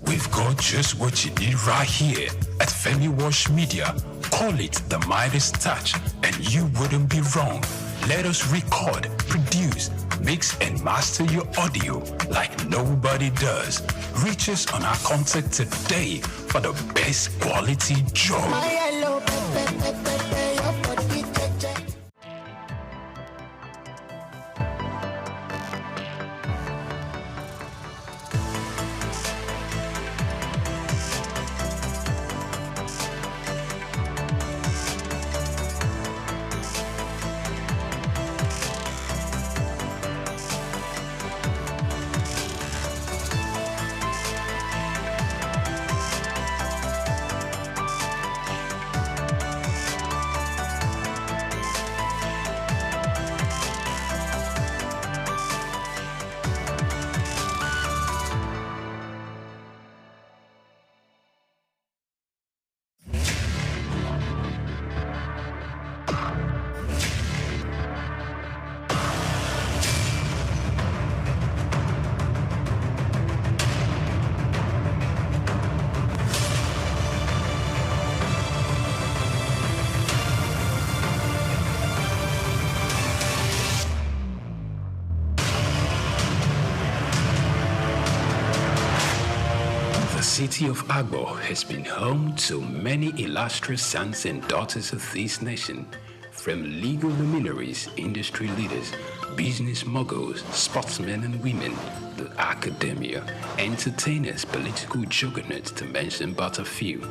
We've got just what you need right here at Femi Wash Media. Call it the Midas Touch, and you wouldn't be wrong. Let us record, produce, mix, and master your audio like nobody does. Reach us on our contact today for the best quality job. The city of Agbo has been home to many illustrious sons and daughters of this nation, from legal luminaries, industry leaders, business moguls, sportsmen and women, the academia, entertainers, political juggernauts, to mention but a few.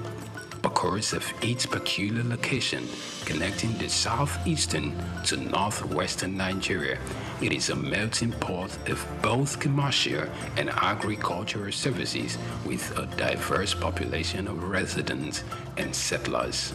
Because of its peculiar location, connecting the southeastern to northwestern Nigeria, it is a melting pot of both commercial and agricultural services with a diverse population of residents and settlers.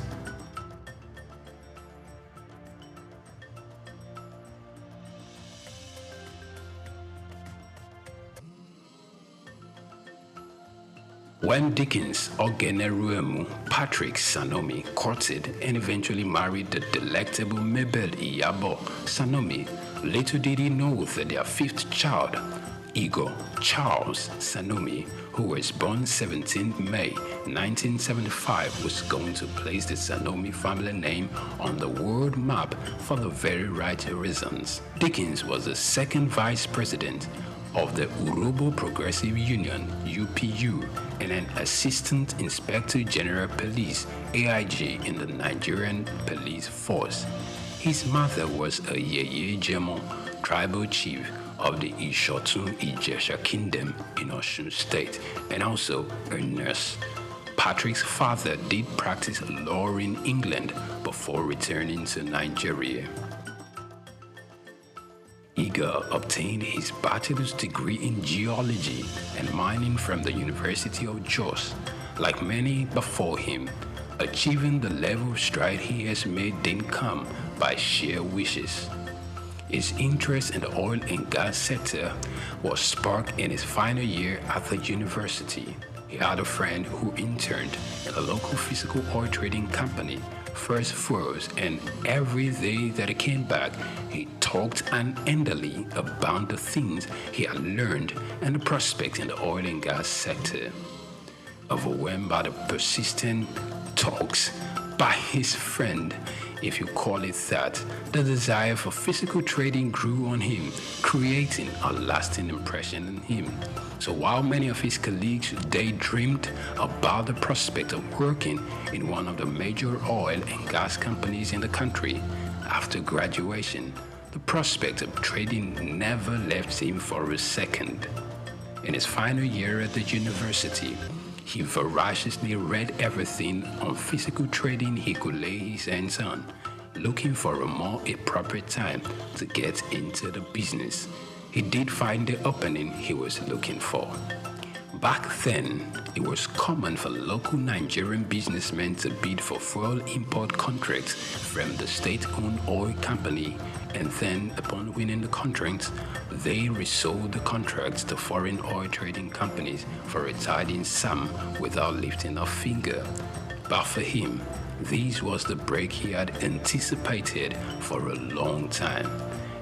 When Dickens Ogeneruemu Patrick Sanomi courted and eventually married the delectable Mabel Iyabo Sanomi, little did he know that their fifth child, Igor Charles Sanomi, who was born 17th May 1975, was going to place the Sanomi family name on the world map for the very right reasons. Dickens was the second vice president of the Urobo Progressive Union, UPU, and an Assistant Inspector General Police, AIG, in the Nigerian Police Force. His mother was a Yeye Jemo, tribal chief of the Ishotun Ijesha Kingdom in Osun State, and also a nurse. Patrick's father did practice law in England before returning to Nigeria. Igor obtained his bachelor's degree in geology and mining from the University of Jos. Like many before him, achieving the level of stride he has made didn't come by sheer wishes. His interest in the oil and gas sector was sparked in his final year at the university. He had a friend who interned in a local physical oil trading company, First Furs, and every day that he came back, he talked unendingly about the things he had learned and the prospects in the oil and gas sector. Overwhelmed by the persistent talks by his friend, if you call it that, the desire for physical trading grew on him, creating a lasting impression in him. So while many of his colleagues daydreamed about the prospect of working in one of the major oil and gas companies in the country, after graduation, the prospect of trading never left him for a second. In his final year at the university, he voraciously read everything on physical trading he could lay his hands on, looking for a more appropriate time to get into the business. He did find the opening he was looking for. Back then, it was common for local Nigerian businessmen to bid for fuel import contracts from the state-owned oil company, and then, upon winning the contracts, they resold the contracts to foreign oil trading companies for a tidy sum without lifting a finger. But for him, this was the break he had anticipated for a long time.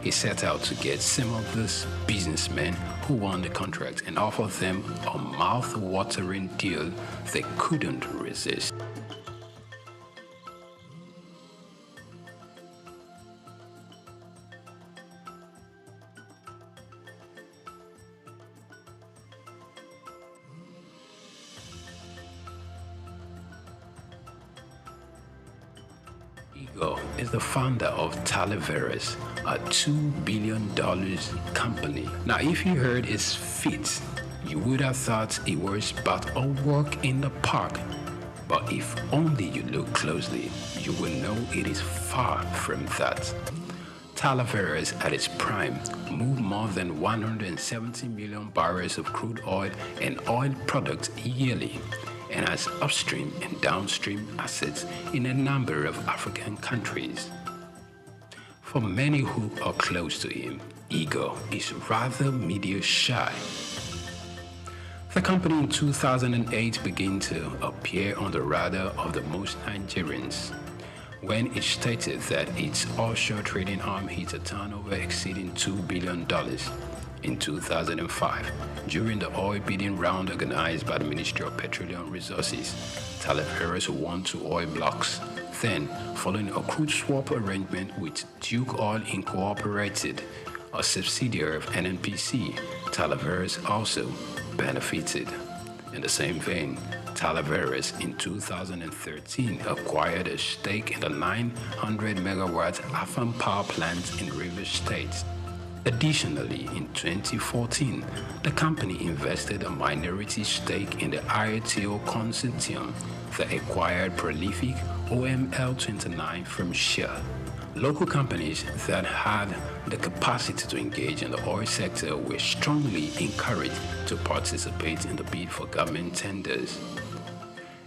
He set out to get some of these businessmen who won the contract and offered them a mouth-watering deal they couldn't resist. Igor is the founder of Talaveras, a $2 billion company. Now, if you heard his feat, you would have thought it was but a walk in the park. But if only you look closely, you will know it is far from that. Talaveras at its prime moved more than 170 million barrels of crude oil and oil products yearly, and has upstream and downstream assets in a number of African countries. For many who are close to him, Igor is rather media shy. The company in 2008 began to appear on the radar of the most Nigerians when it stated that its offshore trading arm hit a turnover exceeding $2 billion. In 2005, during the oil bidding round organized by the Ministry of Petroleum Resources, Talaveras won 2 oil blocks. Then, following a crude swap arrangement with SOUQ Oil Incorporated, a subsidiary of NNPC, Talaveras also benefited. In the same vein, Talaveras in 2013 acquired a stake in the 900-megawatt Afam power plant in Rivers State. Additionally, in 2014, the company invested a minority stake in the IOTO consortium that acquired prolific OML-29 from Shell. Local companies that had the capacity to engage in the oil sector were strongly encouraged to participate in the bid for government tenders.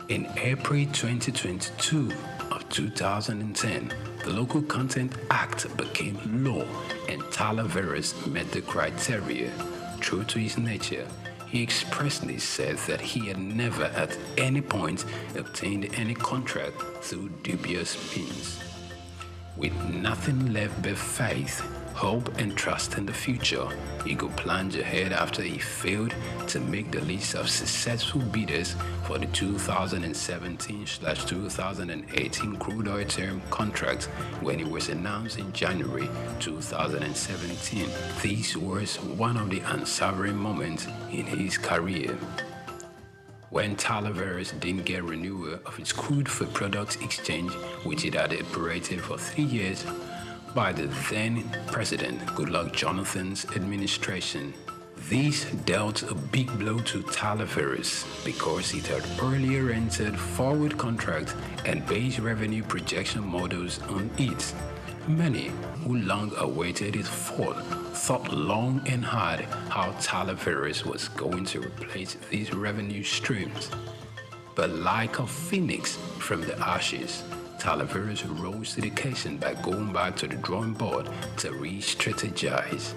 In April 2022 of 2010, the Local Content Act became law and Talaveras met the criteria. True to his nature, he expressly said that he had never at any point obtained any contract through dubious means. With nothing left but faith, hope and trust in the future, Igor plunged ahead after he failed to make the list of successful bidders for the 2017/2018 crude oil term contract when it was announced in January 2017. This was one of the unsovereign moments in his career. When Talaveras didn't get renewal of its crude for products exchange, which it had operated for 3 years, by the then President Goodluck Jonathan's administration. This dealt a big blow to Talaveras because it had earlier entered forward contract and base revenue projection models on it. Many who long awaited its fall thought long and hard how Talaveras was going to replace these revenue streams. But like a phoenix from the ashes, Talaveras rose to the occasion by going back to the drawing board to re-strategize.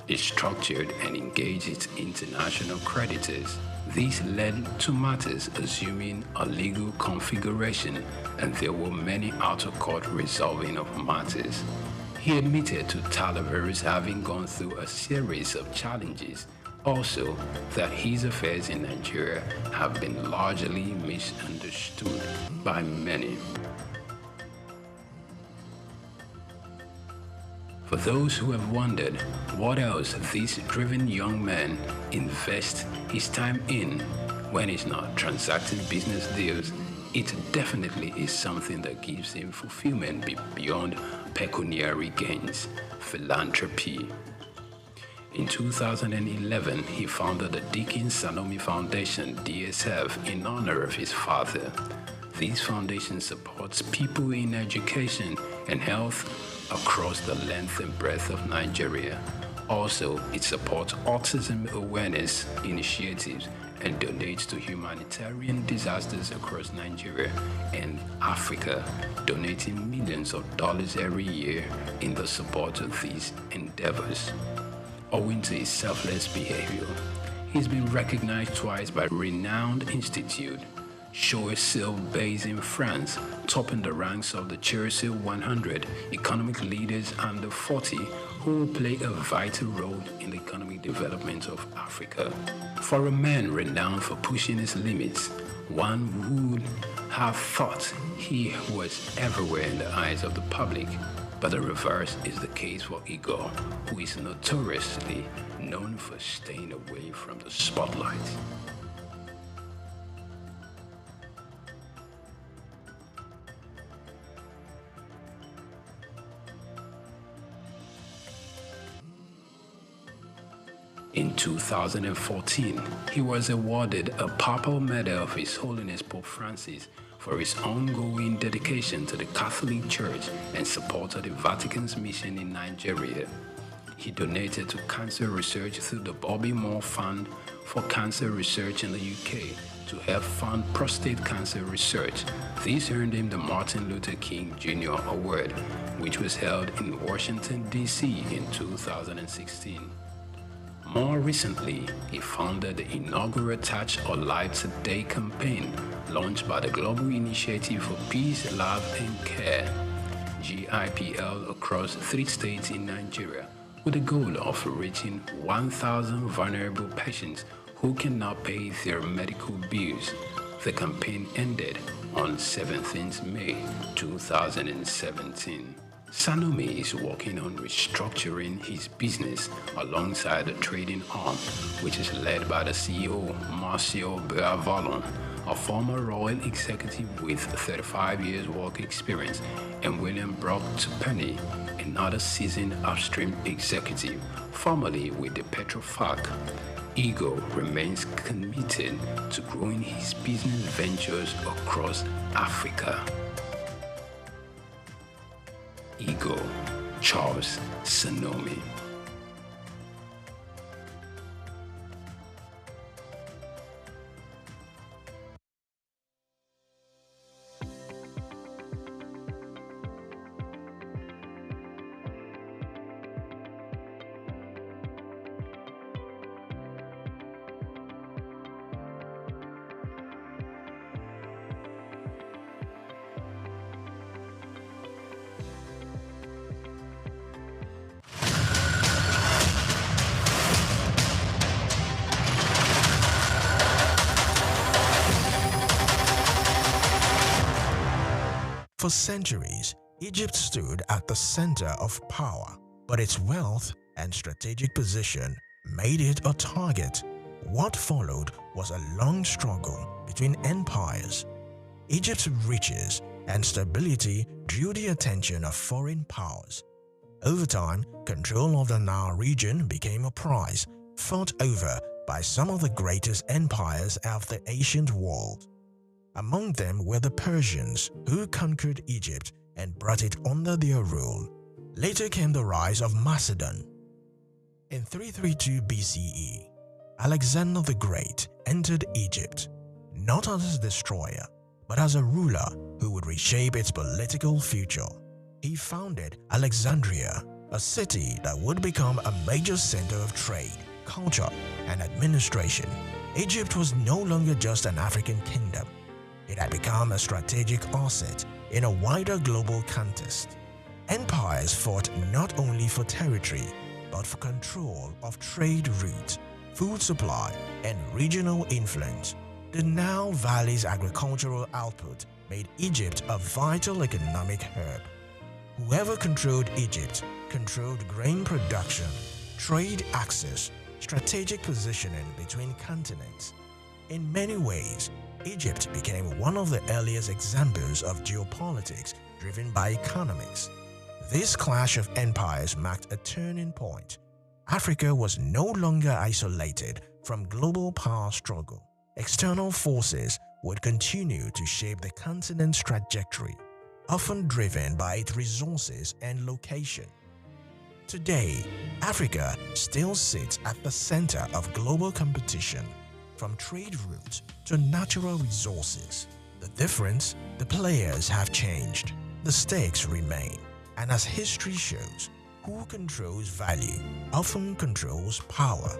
It structured and engaged its international creditors. This led to matters assuming a legal configuration, and there were many out-of-court resolving of matters. He admitted to Talaveras having gone through a series of challenges, also that his affairs in Nigeria have been largely misunderstood by many. For those who have wondered what else this driven young man invests his time in when he's not transacting business deals, it definitely is something that gives him fulfillment beyond pecuniary gains, philanthropy. In 2011, he founded the Dickens Salome Foundation, DSF, in honor of his father. This foundation supports people in education and health across the length and breadth of Nigeria. Also, it supports autism awareness initiatives and donates to humanitarian disasters across Nigeria and Africa, donating millions of dollars every year in the support of these endeavors. Owing to his selfless behavior, he's been recognized twice by renowned institute Choiseul based in France, topping the ranks of the Choiseul 100 economic leaders under 40 who will play a vital role in the economic development of Africa. For a man renowned for pushing his limits, one would have thought he was everywhere in the eyes of the public, but the reverse is the case for Igor, who is notoriously known for staying away from the spotlight. In 2014, he was awarded a Papal Medal of His Holiness Pope Francis for his ongoing dedication to the Catholic Church and support of the Vatican's mission in Nigeria. He donated to cancer research through the Bobby Moore Fund for Cancer Research in the UK to help fund prostate cancer research. This earned him the Martin Luther King Jr. Award, which was held in Washington, D.C. in 2016. More recently, he founded the inaugural Touch or Life Today campaign launched by the Global Initiative for Peace, Love and Care, GIPL, across 3 states in Nigeria, with the goal of reaching 1,000 vulnerable patients who cannot pay their medical bills. The campaign ended on 17 May 2017. Sanomi is working on restructuring his business alongside the trading arm, which is led by the CEO, Marcio Beavalon, a former royal executive with 35 years work experience, and William Brock Tupeni, another seasoned upstream executive, formerly with the Petrofac. Igor remains committed to growing his business ventures across Africa. Igor Charles Sanomi. For centuries, Egypt stood at the center of power, but its wealth and strategic position made it a target. What followed was a long struggle between empires. Egypt's riches and stability drew the attention of foreign powers. Over time, control of the Nile region became a prize fought over by some of the greatest empires of the ancient world. Among them were the Persians, who conquered Egypt and brought it under their rule. Later came the rise of Macedon. In 332 BCE, Alexander the Great entered Egypt, not as a destroyer, but as a ruler who would reshape its political future. He founded Alexandria, a city that would become a major center of trade, culture, and administration. Egypt was no longer just an African kingdom. It had become a strategic asset in a wider global context. Empires fought not only for territory, but for control of trade routes, food supply, and regional influence. The Nile Valley's agricultural output made Egypt a vital economic hub. Whoever controlled Egypt controlled grain production, trade access, strategic positioning between continents. In many ways, Egypt became one of the earliest examples of geopolitics driven by economics. This clash of empires marked a turning point. Africa was no longer isolated from global power struggle. External forces would continue to shape the continent's trajectory, often driven by its resources and location. Today, Africa still sits at the center of global competition, from trade routes to natural resources. The difference, the players have changed, the stakes remain, and as history shows, who controls value often controls power.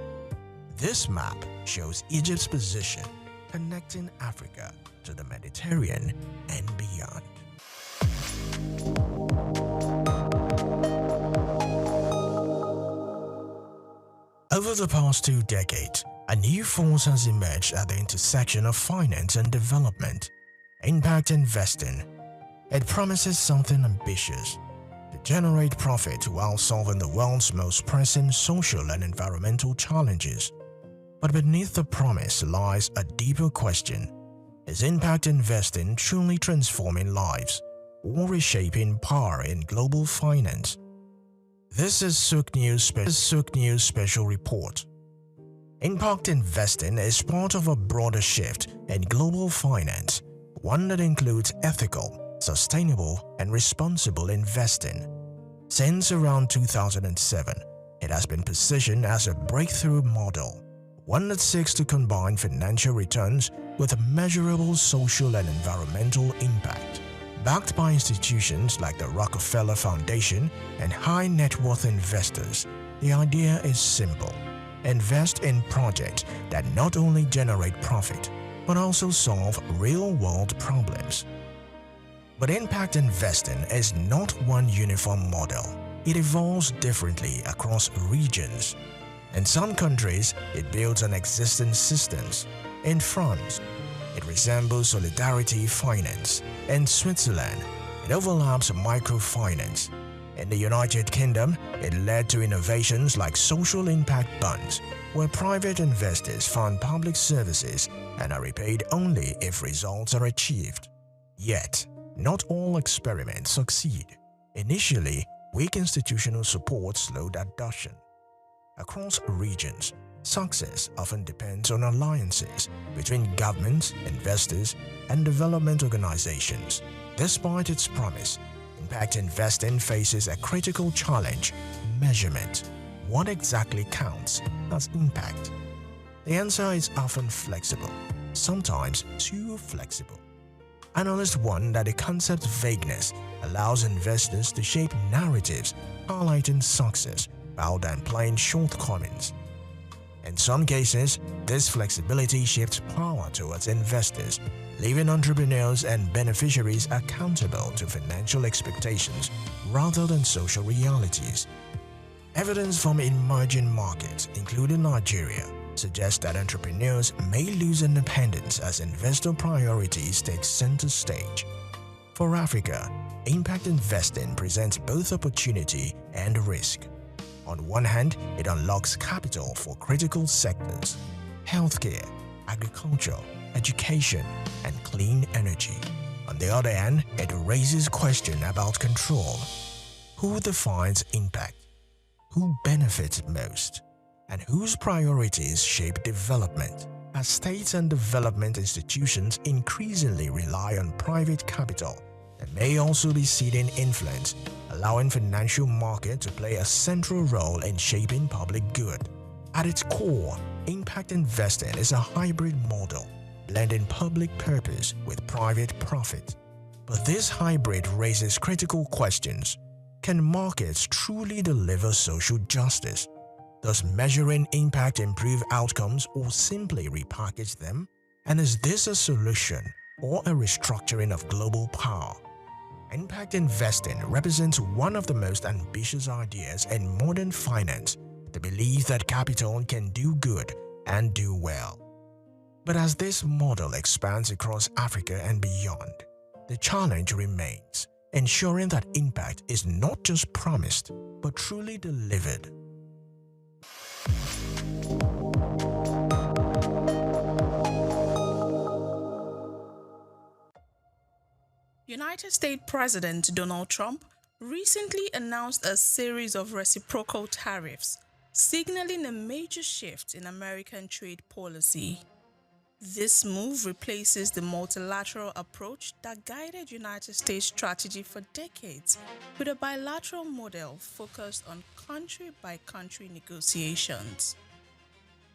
This map shows Egypt's position connecting Africa to the Mediterranean and beyond. Over the past 2 decades, a new force has emerged at the intersection of finance and development: impact investing. It promises something ambitious: to generate profit while solving the world's most pressing social and environmental challenges. But beneath the promise lies a deeper question: is impact investing truly transforming lives or reshaping power in global finance? This is SOUQ News Special Report. Impact investing is part of a broader shift in global finance, one that includes ethical, sustainable, and responsible investing. Since around 2007, it has been positioned as a breakthrough model, one that seeks to combine financial returns with a measurable social and environmental impact. Backed by institutions like the Rockefeller Foundation and high-net-worth investors, the idea is simple: invest in projects that not only generate profit, but also solve real-world problems. But impact investing is not one uniform model. It evolves differently across regions. In some countries, it builds on existing systems. In France, it resembles solidarity finance. In Switzerland, it overlaps microfinance. In the United Kingdom, it led to innovations like social impact bonds, where private investors fund public services and are repaid only if results are achieved. Yet, not all experiments succeed. Initially, weak institutional support slowed adoption. Across regions, success often depends on alliances between governments, investors, and development organizations. Despite its promise, impact investing faces a critical challenge: measurement. What exactly counts as impact? The answer is often flexible, sometimes too flexible. Analysts warn that the concept's vagueness allows investors to shape narratives highlighting success while downplaying shortcomings. In some cases, this flexibility shifts power towards investors, leaving entrepreneurs and beneficiaries accountable to financial expectations rather than social realities. Evidence from emerging markets, including Nigeria, suggests that entrepreneurs may lose independence as investor priorities take center stage. For Africa, impact investing presents both opportunity and risk. On one hand, it unlocks capital for critical sectors: healthcare, agriculture, education, and clean energy. On the other hand, it raises questions about control. Who defines impact? Who benefits most? And whose priorities shape development? As states and development institutions increasingly rely on private capital, there may also be ceding influence, allowing financial markets to play a central role in shaping public good. At its core, impact investing is a hybrid model, blending public purpose with private profit. But this hybrid raises critical questions. Can markets truly deliver social justice? Does measuring impact improve outcomes or simply repackage them? And is this a solution or a restructuring of global power? Impact investing represents one of the most ambitious ideas in modern finance: the belief that capital can do good and do well. But as this model expands across Africa and beyond, the challenge remains: ensuring that impact is not just promised, but truly delivered. United States President Donald Trump recently announced a series of reciprocal tariffs, signaling a major shift in American trade policy. This move replaces the multilateral approach that guided United States strategy for decades, with a bilateral model focused on country-by-country negotiations.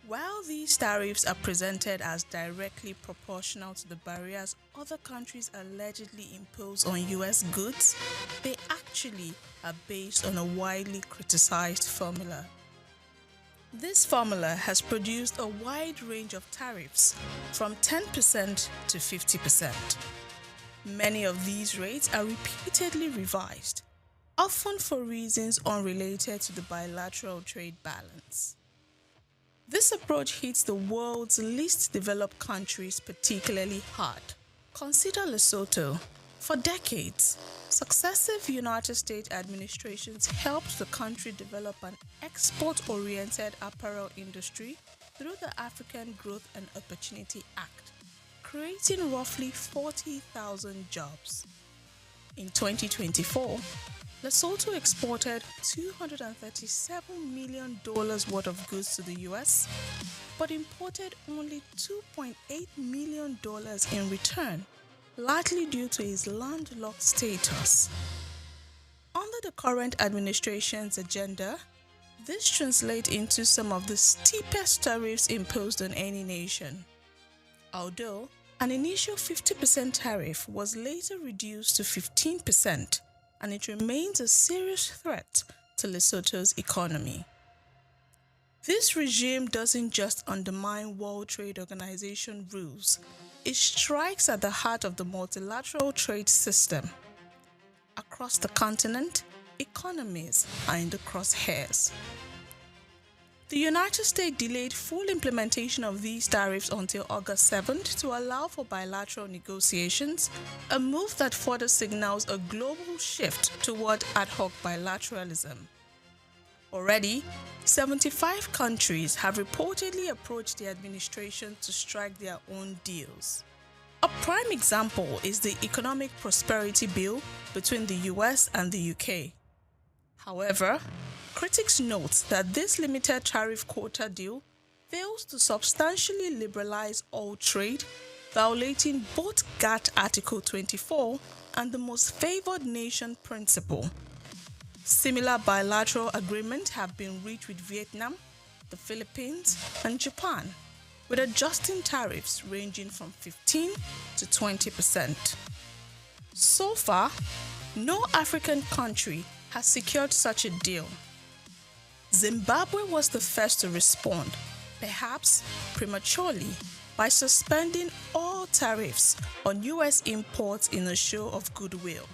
While these tariffs are presented as directly proportional to the barriers other countries allegedly impose on U.S. goods, they actually are based on a widely criticized formula. This formula has produced a wide range of tariffs from 10% to 50%. Many of these rates are repeatedly revised, often for reasons unrelated to the bilateral trade balance. This approach hits the world's least developed countries particularly hard. Consider Lesotho. For decades, successive United States administrations helped the country develop an export-oriented apparel industry through the African Growth and Opportunity Act, creating roughly 40,000 jobs. In 2024, Lesotho exported $237 million worth of goods to the US, but imported only $2.8 million in return, largely due to its landlocked status. Under the current administration's agenda, this translates into some of the steepest tariffs imposed on any nation. Although an initial 50% tariff was later reduced to 15%, and it remains a serious threat to Lesotho's economy. This regime doesn't just undermine World Trade Organization rules, it strikes at the heart of the multilateral trade system. Across the continent, economies are in the crosshairs. The United States delayed full implementation of these tariffs until August 7th to allow for bilateral negotiations, a move that further signals a global shift toward ad hoc bilateralism. Already, 75 countries have reportedly approached the administration to strike their own deals. A prime example is the Economic Prosperity Bill between the US and the UK. However, critics note that this limited tariff quota deal fails to substantially liberalize all trade, violating both GATT Article 24 and the most favored nation principle. Similar bilateral agreements have been reached with Vietnam, the Philippines, and Japan, with adjusting tariffs ranging from 15 to 20%. So far, no African country has secured such a deal. Zimbabwe was the first to respond, perhaps prematurely, by suspending all tariffs on US imports in a show of goodwill.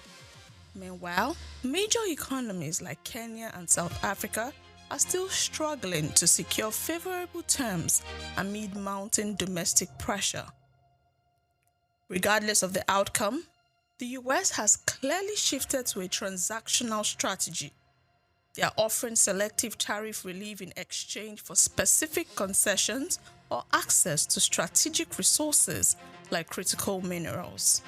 Meanwhile, major economies like Kenya and South Africa are still struggling to secure favorable terms amid mounting domestic pressure. Regardless of the outcome, the US has clearly shifted to a transactional strategy. They are offering selective tariff relief in exchange for specific concessions or access to strategic resources like critical minerals.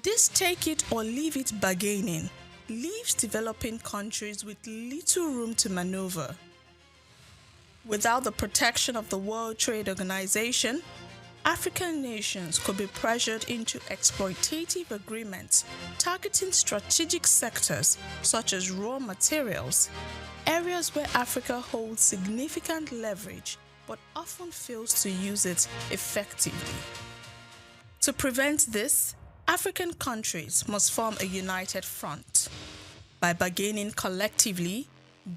This take it or leave it bargaining leaves developing countries with little room to maneuver. Without the protection of the World Trade Organization, African nations could be pressured into exploitative agreements targeting strategic sectors such as raw materials, areas where Africa holds significant leverage but often fails to use it effectively. To prevent this, African countries must form a united front. By bargaining collectively,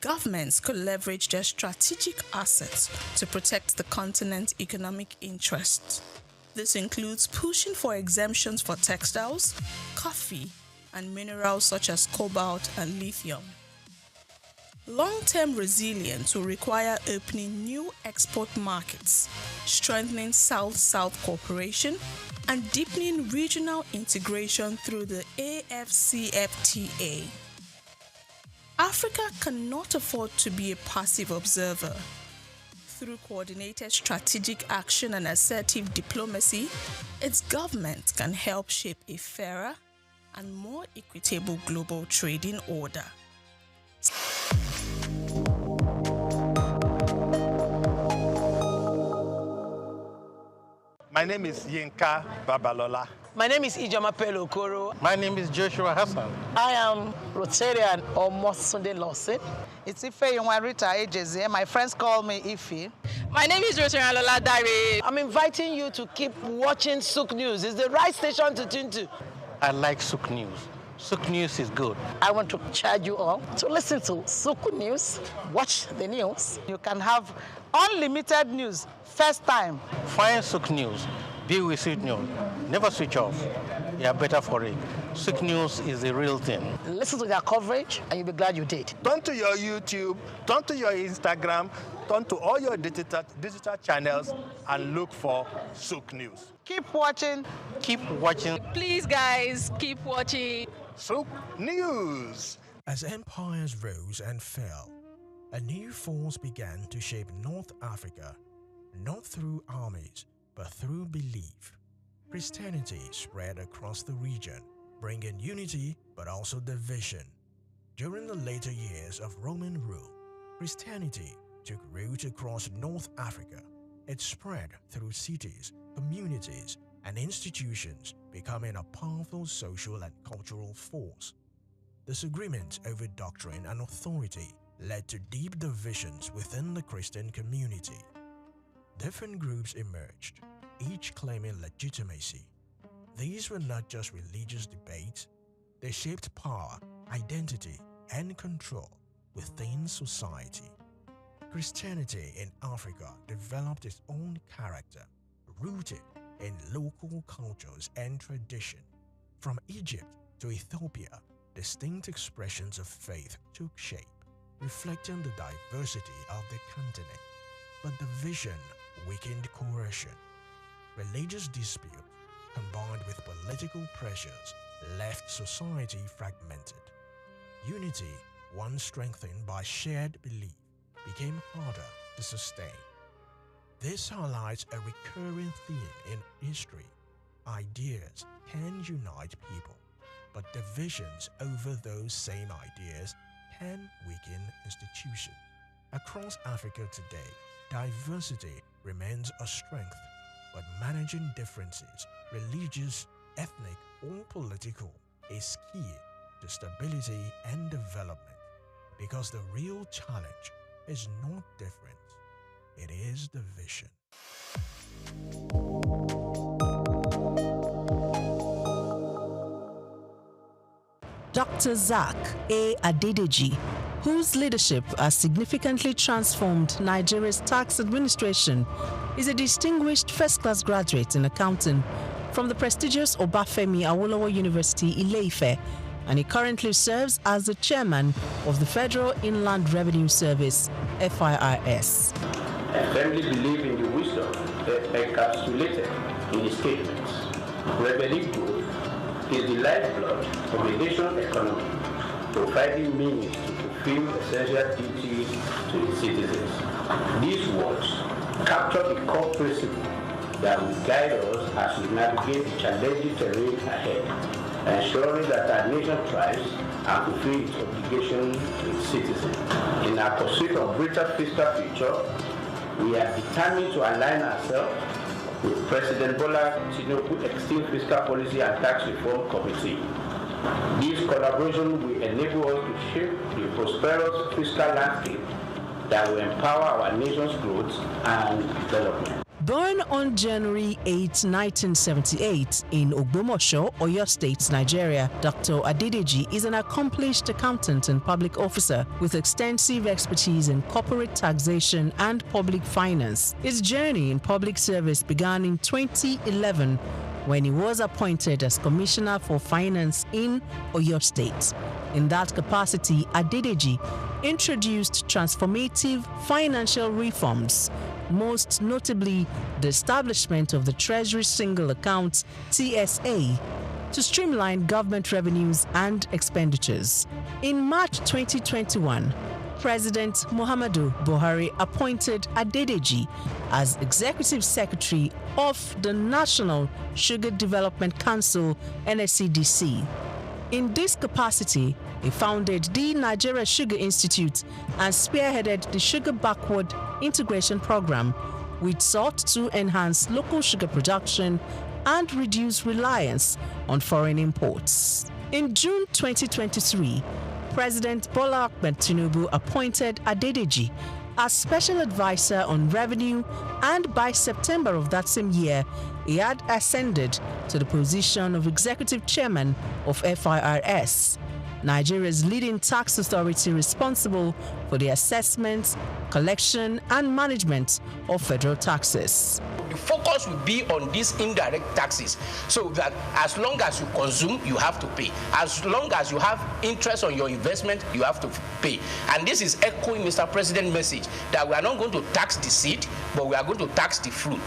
governments could leverage their strategic assets to protect the continent's economic interests. This includes pushing for exemptions for textiles, coffee, and minerals such as cobalt and lithium. Long-term resilience will require opening new export markets, strengthening South-South cooperation, and deepening regional integration through the AFCFTA. Africa cannot afford to be a passive observer. Through coordinated strategic action and assertive diplomacy, its government can help shape a fairer and more equitable global trading order. My name is Yinka Babalola. My name is Ijoma Pelokoro. My name is Joshua Hassan. I am Rotarian or Mosunde Lawson. It's Ife Rita Ejeze. My friends call me Ife. My name is Rotarian Lola Dare. I'm inviting you to keep watching SOUQ News. It's the right station to tune to. I like SOUQ News. SOUQ News is good. I want to charge you all to listen to SOUQ News, watch the news. You can have unlimited news first time. Find SOUQ News. Be with SOUQ News. Never switch off. You are better for it. SOUQ News is the real thing. Listen to their coverage and you'll be glad you did. Turn to your YouTube, turn to your Instagram, turn to all your digital channels and look for SOUQ News. Keep watching. Keep watching Please, guys, keep watching. SOUQ News. As empires rose and fell, a new force began to shape North Africa, not through armies, but through belief. Christianity spread across the region, bringing unity but also division. During the later years of Roman rule, Christianity took root across North Africa. It spread through cities, communities, and institutions, becoming a powerful social and cultural force. Disagreement over doctrine and authority led to deep divisions within the Christian community. Different groups emerged, each claiming legitimacy. These were not just religious debates, they shaped power, identity, and control within society. Christianity in Africa developed its own character, rooted in local cultures and tradition. From Egypt to Ethiopia, distinct expressions of faith took shape, reflecting the diversity of the continent. But division weakened coercion. Religious dispute, combined with political pressures, left society fragmented. Unity, once strengthened by shared belief, became harder to sustain. This highlights a recurring theme in history. Ideas can unite people, but divisions over those same ideas can weaken institutions. Across Africa today, diversity remains a strength, but managing differences, religious, ethnic, or political, is key to stability and development. Because the real challenge is not difference, it is division. Dr. SOUQ A. Adedeji, whose leadership has significantly transformed Nigeria's tax administration, is a distinguished first-class graduate in accounting from the prestigious Obafemi Awolowo University, Ile-Ife, and he currently serves as the chairman of the Federal Inland Revenue Service, FIRS. I firmly believe in the wisdom encapsulated in his statements. Revenue growth is the lifeblood of the nation's economy, providing means to fulfill essential duties to its citizens. These words capture the core principle that will guide us as we navigate the challenging terrain ahead, ensuring that our nation thrives and fulfills its obligations to its citizens. In our pursuit of greater fiscal future, we are determined to align ourselves with President Bola Tinubu's Extreme Fiscal Policy and Tax Reform Committee. This collaboration will enable us to shape the prosperous fiscal landscape that will empower our nation's growth and development. Born on January 8, 1978 in Ogbomoso, Oyo State, Nigeria, Dr. Adedeji is an accomplished accountant and public officer with extensive expertise in corporate taxation and public finance. His journey in public service began in 2011 when he was appointed as Commissioner for Finance in Oyo State. In that capacity, Adedeji introduced transformative financial reforms, most notably the establishment of the Treasury Single Account (TSA) to streamline government revenues and expenditures. In March 2021, President Muhammadu Buhari appointed Adedeji as Executive Secretary of the National Sugar Development Council (NSCDC). In this capacity, he founded the Nigeria Sugar Institute and spearheaded the Sugar Backward Integration Program, which sought to enhance local sugar production and reduce reliance on foreign imports. In June 2023, President Bola Ahmed Tinubu appointed Adedeji as Special Advisor on Revenue, and by September of that same year, he had ascended to the position of Executive Chairman of FIRS, Nigeria's leading tax authority responsible for the assessment, collection, and management of federal taxes. The focus will be on these indirect taxes, so that as long as you consume, you have to pay. As long as you have interest on your investment, you have to pay. And this is echoing Mr. President's message that we are not going to tax the seed, but we are going to tax the fruit.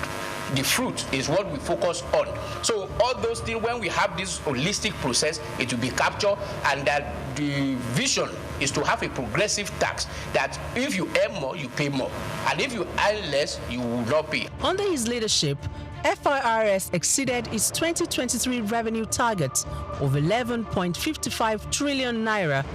The fruit is what we focus on. So all those things, when we have this holistic process, it will be captured, and that the vision is to have a progressive tax, that if you earn more, you pay more, and if you earn less, you will not pay. Under his leadership, FIRS exceeded its 2023 revenue target of 11.55 trillion naira.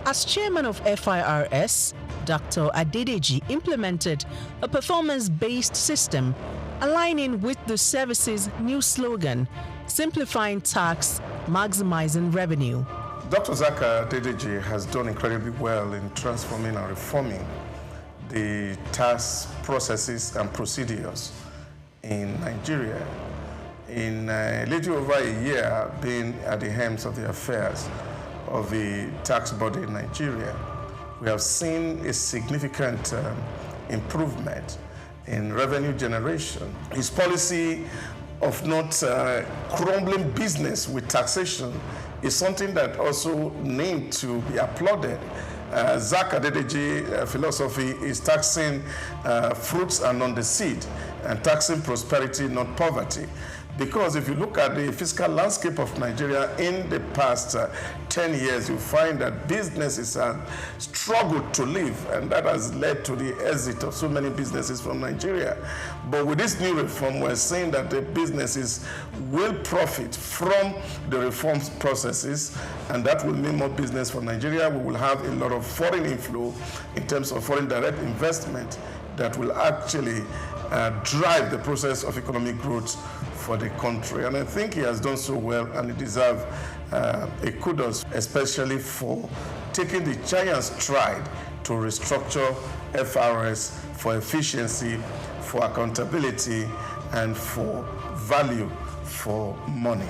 As chairman of FIRS, Dr. Adedeji implemented a performance-based system aligning with the service's new slogan, simplifying tax, maximizing revenue. Dr. SOUQ Adedeji has done incredibly well in transforming and reforming the tax processes and procedures in Nigeria. In a little over a year being at the helm of the affairs of the tax body in Nigeria, we have seen a significant improvement in revenue generation. His policy of not crumbling business with taxation is something that also needs to be applauded. SOUQ Adedeji philosophy is taxing fruits and not the seed, and taxing prosperity, not poverty. Because if you look at the fiscal landscape of Nigeria in the past 10 years, you find that businesses have struggled to live, and that has led to the exit of so many businesses from Nigeria. But with this new reform, we're saying that the businesses will profit from the reform processes, and that will mean more business for Nigeria. We will have a lot of foreign inflow in terms of foreign direct investment that will actually drive the process of economic growth for the country. And I think he has done so well, and he deserves a kudos, especially for taking the giant stride to restructure FIRS for efficiency, for accountability, and for value for money.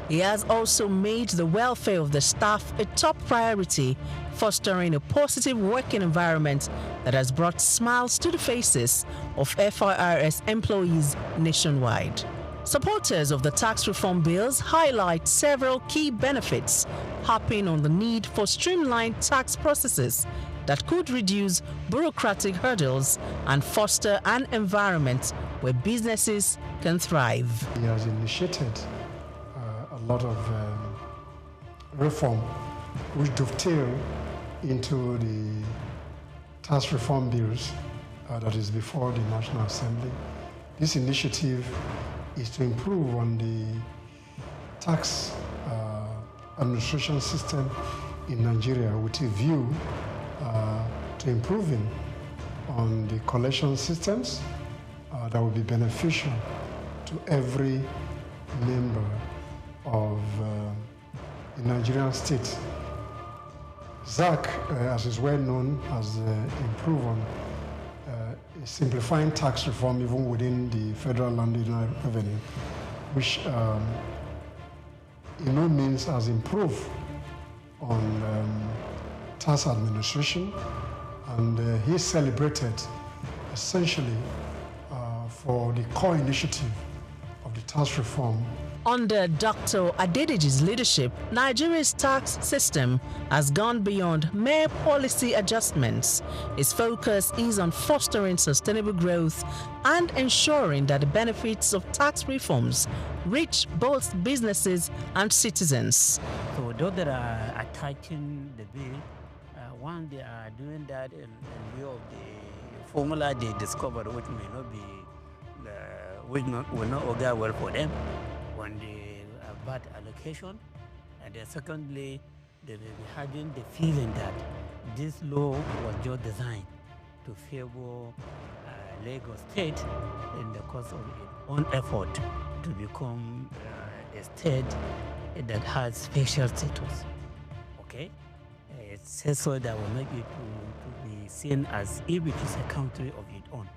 He has also made the welfare of the staff a top priority, fostering a positive working environment that has brought smiles to the faces of FIRS employees nationwide. Supporters of the tax reform bills highlight several key benefits, harping on the need for streamlined tax processes that could reduce bureaucratic hurdles and foster an environment where businesses can thrive. He has initiated a lot of reform which dovetail into the tax reform bills that is before the National Assembly. This initiative is to improve on the tax administration system in Nigeria with a view to improving on the collection systems that will be beneficial to every member of the Nigerian state. SOUQ, as is well known, has improved on simplifying tax reform even within the federal landowner revenue, which in no means has improved on tax administration, and he celebrated essentially for the core initiative of the tax reform. Under Dr. Adedeji's leadership, Nigeria's tax system has gone beyond mere policy adjustments. Its focus is on fostering sustainable growth and ensuring that the benefits of tax reforms reach both businesses and citizens. So those that are attacking the bill, one, they are doing that in view of the formula they discovered, which may not be, will not augur well for them on the bad allocation. And then secondly, they may be having the feeling that this law was just designed to favor Lagos State in the course of its own effort to become a state that has special status. Okay? It says so that will make it to be be seen as if it is a country of its own,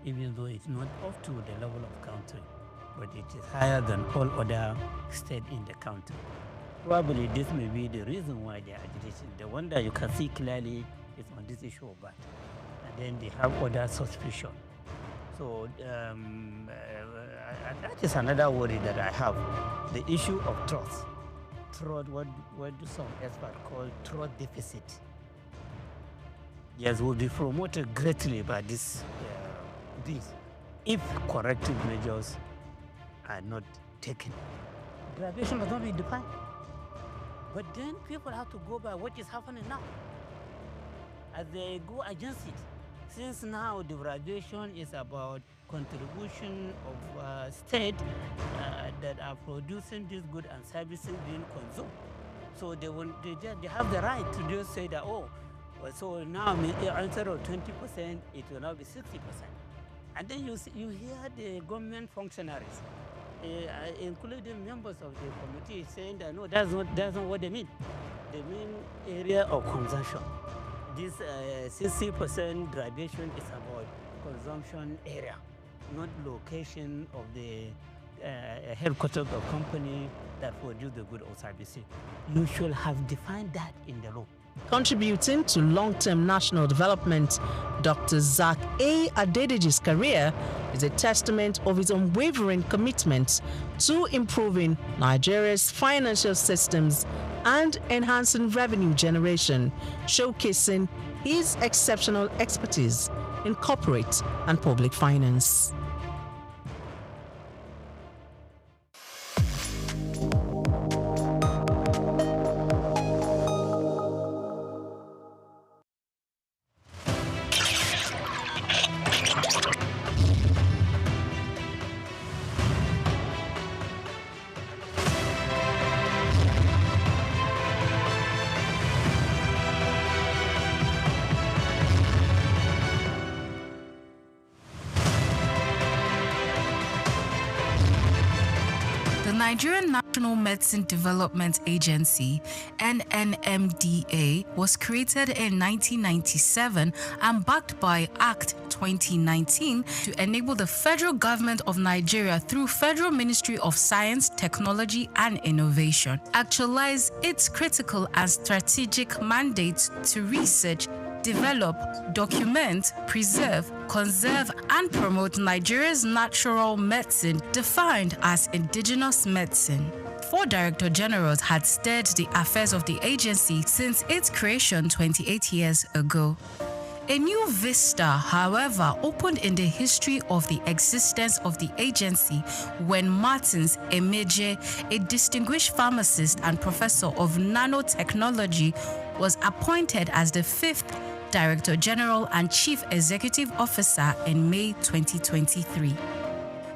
even though it's not up to the level of country, but it is higher than all other states in the country. Probably this may be the reason why they are agitating. The one that you can see clearly is on this issue of BAT. And then they have other suspicion. So that is another worry that I have. The issue of trust. Trust, what do some experts call trust deficit. Yes, will be promoted greatly by this if corrective measures are not taken. Graduation has not been defined. But then people have to go by what is happening now. As they go against it. Since now the graduation is about contribution of state that are producing these goods and services being consumed. So they have the right to just say that, oh, so now instead of 20%, it will now be 60%. And then you hear the government functionaries, including members of the committee, saying that no, that's not what they mean. They mean area of consumption. This 60% graduation is about consumption area, not location of the headquarters of company that produce the good or services. You should have defined that in the law. Contributing to long-term national development, Dr. SOUQ A. Adedeji's career is a testament of his unwavering commitment to improving Nigeria's financial systems and enhancing revenue generation, showcasing his exceptional expertise in corporate and public finance. The Nigerian National Medicine Development Agency, NNMDA, was created in 1997 and backed by Act 2019 to enable the federal government of Nigeria through Federal Ministry of Science, Technology and Innovation actualize its critical and strategic mandates to research, develop, document, preserve, conserve, and promote Nigeria's natural medicine defined as indigenous medicine. 4 Director Generals had steered the affairs of the agency since its creation 28 years ago. A new vista, however, opened in the history of the existence of the agency when Martins Emeje, a distinguished pharmacist and professor of nanotechnology, was appointed as the 5th Director General and Chief Executive Officer in May 2023.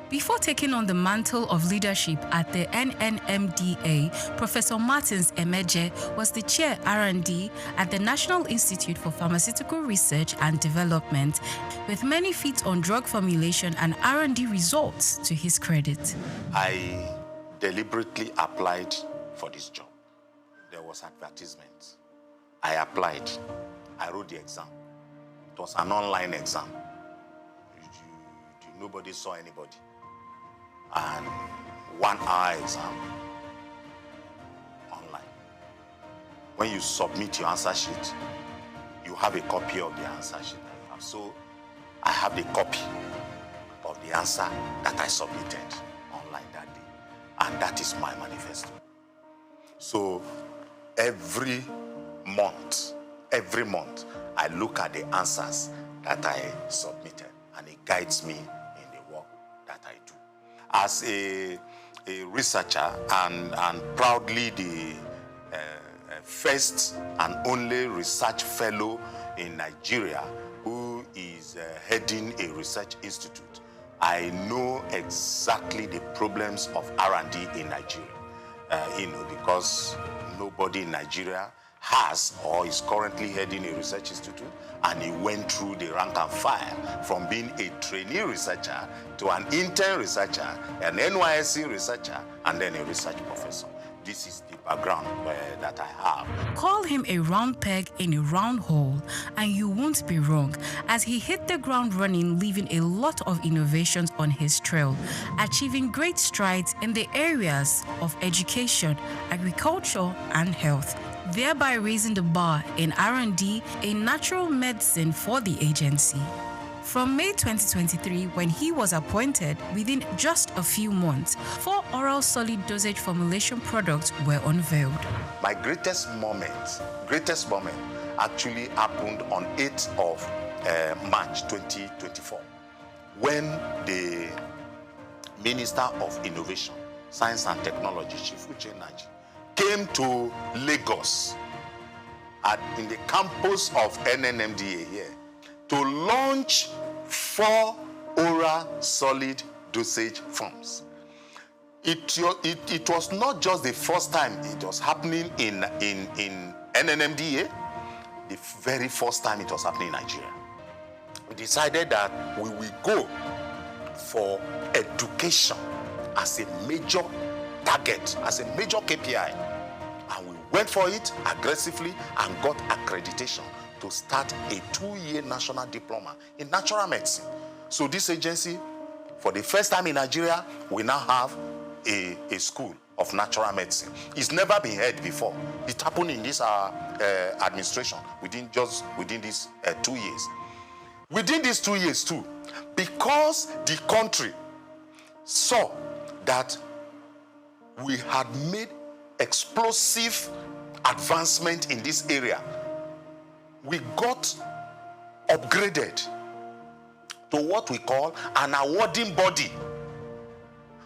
Before taking on the mantle of leadership at the NNMDA, Professor Martins Emeje was the Chair R&D at the National Institute for Pharmaceutical Research and Development, with many feats on drug formulation and R&D results to his credit. I deliberately applied for this job. There was advertisement. I applied. I wrote the exam. It was an online exam. Nobody saw anybody. And 1-hour exam online. When you submit your answer sheet, you have a copy of the answer sheet. So I have the copy of the answer that I submitted online that day. And that is my manifesto. So every month, I look at the answers that I submitted, and it guides me in the work that I do. As a researcher and proudly the first and only research fellow in Nigeria who is heading a research institute, I know exactly the problems of R&D in Nigeria, because nobody in Nigeria has or is currently heading a research institute, and he went through the rank and file from being a trainee researcher to an intern researcher, an NYSC researcher, and then a research professor. this is the background that I have. Call him a round peg in a round hole, and you won't be wrong, as he hit the ground running, leaving a lot of innovations on his trail, achieving great strides in the areas of education, agriculture, and health, thereby raising the bar in R&D in natural medicine for the agency. From May 2023, when he was appointed, within just a few months, 4 oral solid dosage formulation products were unveiled. My greatest moment actually happened on 8th of March 2024, when the Minister of Innovation, Science and Technology, Chief Uche Naji, came to Lagos in the campus of NNMDA here to launch 4 oral solid dosage forms. It was not just the first time it was happening in NNMDA, the very first time it was happening in Nigeria. We decided that we will go for education as a major target, as a major KPI. And we went for it aggressively and got accreditation to start a 2-year national diploma in natural medicine. So this agency, for the first time in Nigeria, we now have a school of natural medicine. It's never been heard before. It happened in this administration within these 2 years. Within these 2 years too, because the country saw that we had made explosive advancement in this area, we got upgraded to what we call an awarding body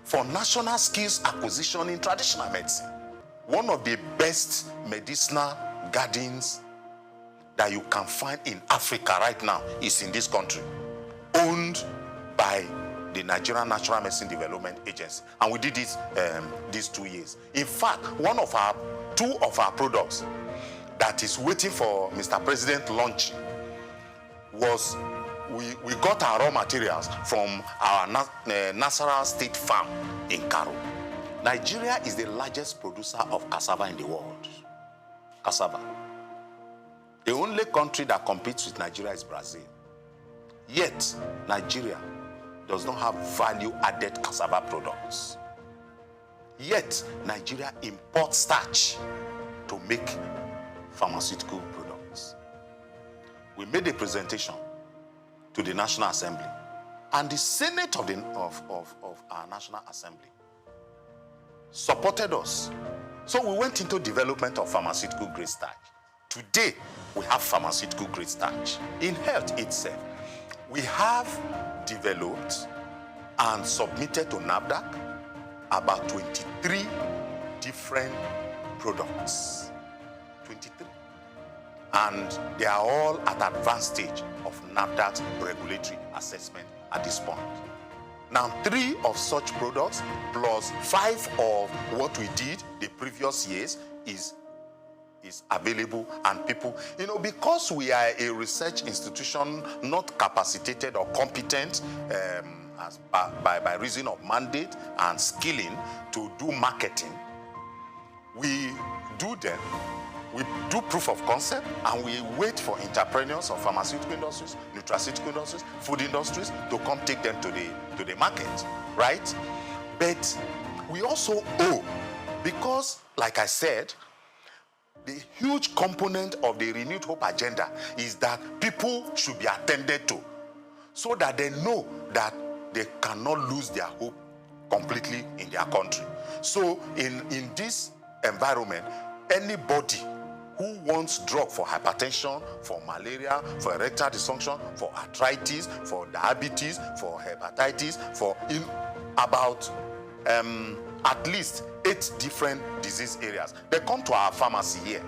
for national skills acquisition in traditional medicine. One of the best medicinal gardens that you can find in Africa right now is in this country, owned by the Nigerian Natural Medicine Development Agency. And we did this these 2 years. In fact, two of our products that is waiting for Mr. President launching was we got our raw materials from our Nasarawa State Farm in Karo. Nigeria is the largest producer of cassava in the world. Cassava. The only country that competes with Nigeria is Brazil. Yet, Nigeria does not have value-added cassava products. Yet, Nigeria imports starch to make pharmaceutical products. We made a presentation to the National Assembly, and the Senate of our National Assembly supported us. So we went into development of pharmaceutical grade starch. Today, we have pharmaceutical grade starch. In health itself, we have developed and submitted to NAFDAC about 23 different products. 23. And they are all at advanced stage of NAFDAC's regulatory assessment at this point. Now, 3 of such products plus 5 of what we did the previous years is available, and people, because we are a research institution not capacitated or competent by reason of mandate and skilling to do marketing, we do proof of concept, and we wait for entrepreneurs of pharmaceutical industries, nutraceutical industries, food industries to come take them to the market, right? But we also owe, because, like I said, the huge component of the Renewed Hope agenda is that people should be attended to, so that they know that they cannot lose their hope completely in their country. So in this environment, anybody who wants drug for hypertension, for malaria, for erectile dysfunction, for arthritis, for diabetes, for hepatitis, for about at least 8 different disease areas, they come to our pharmacy here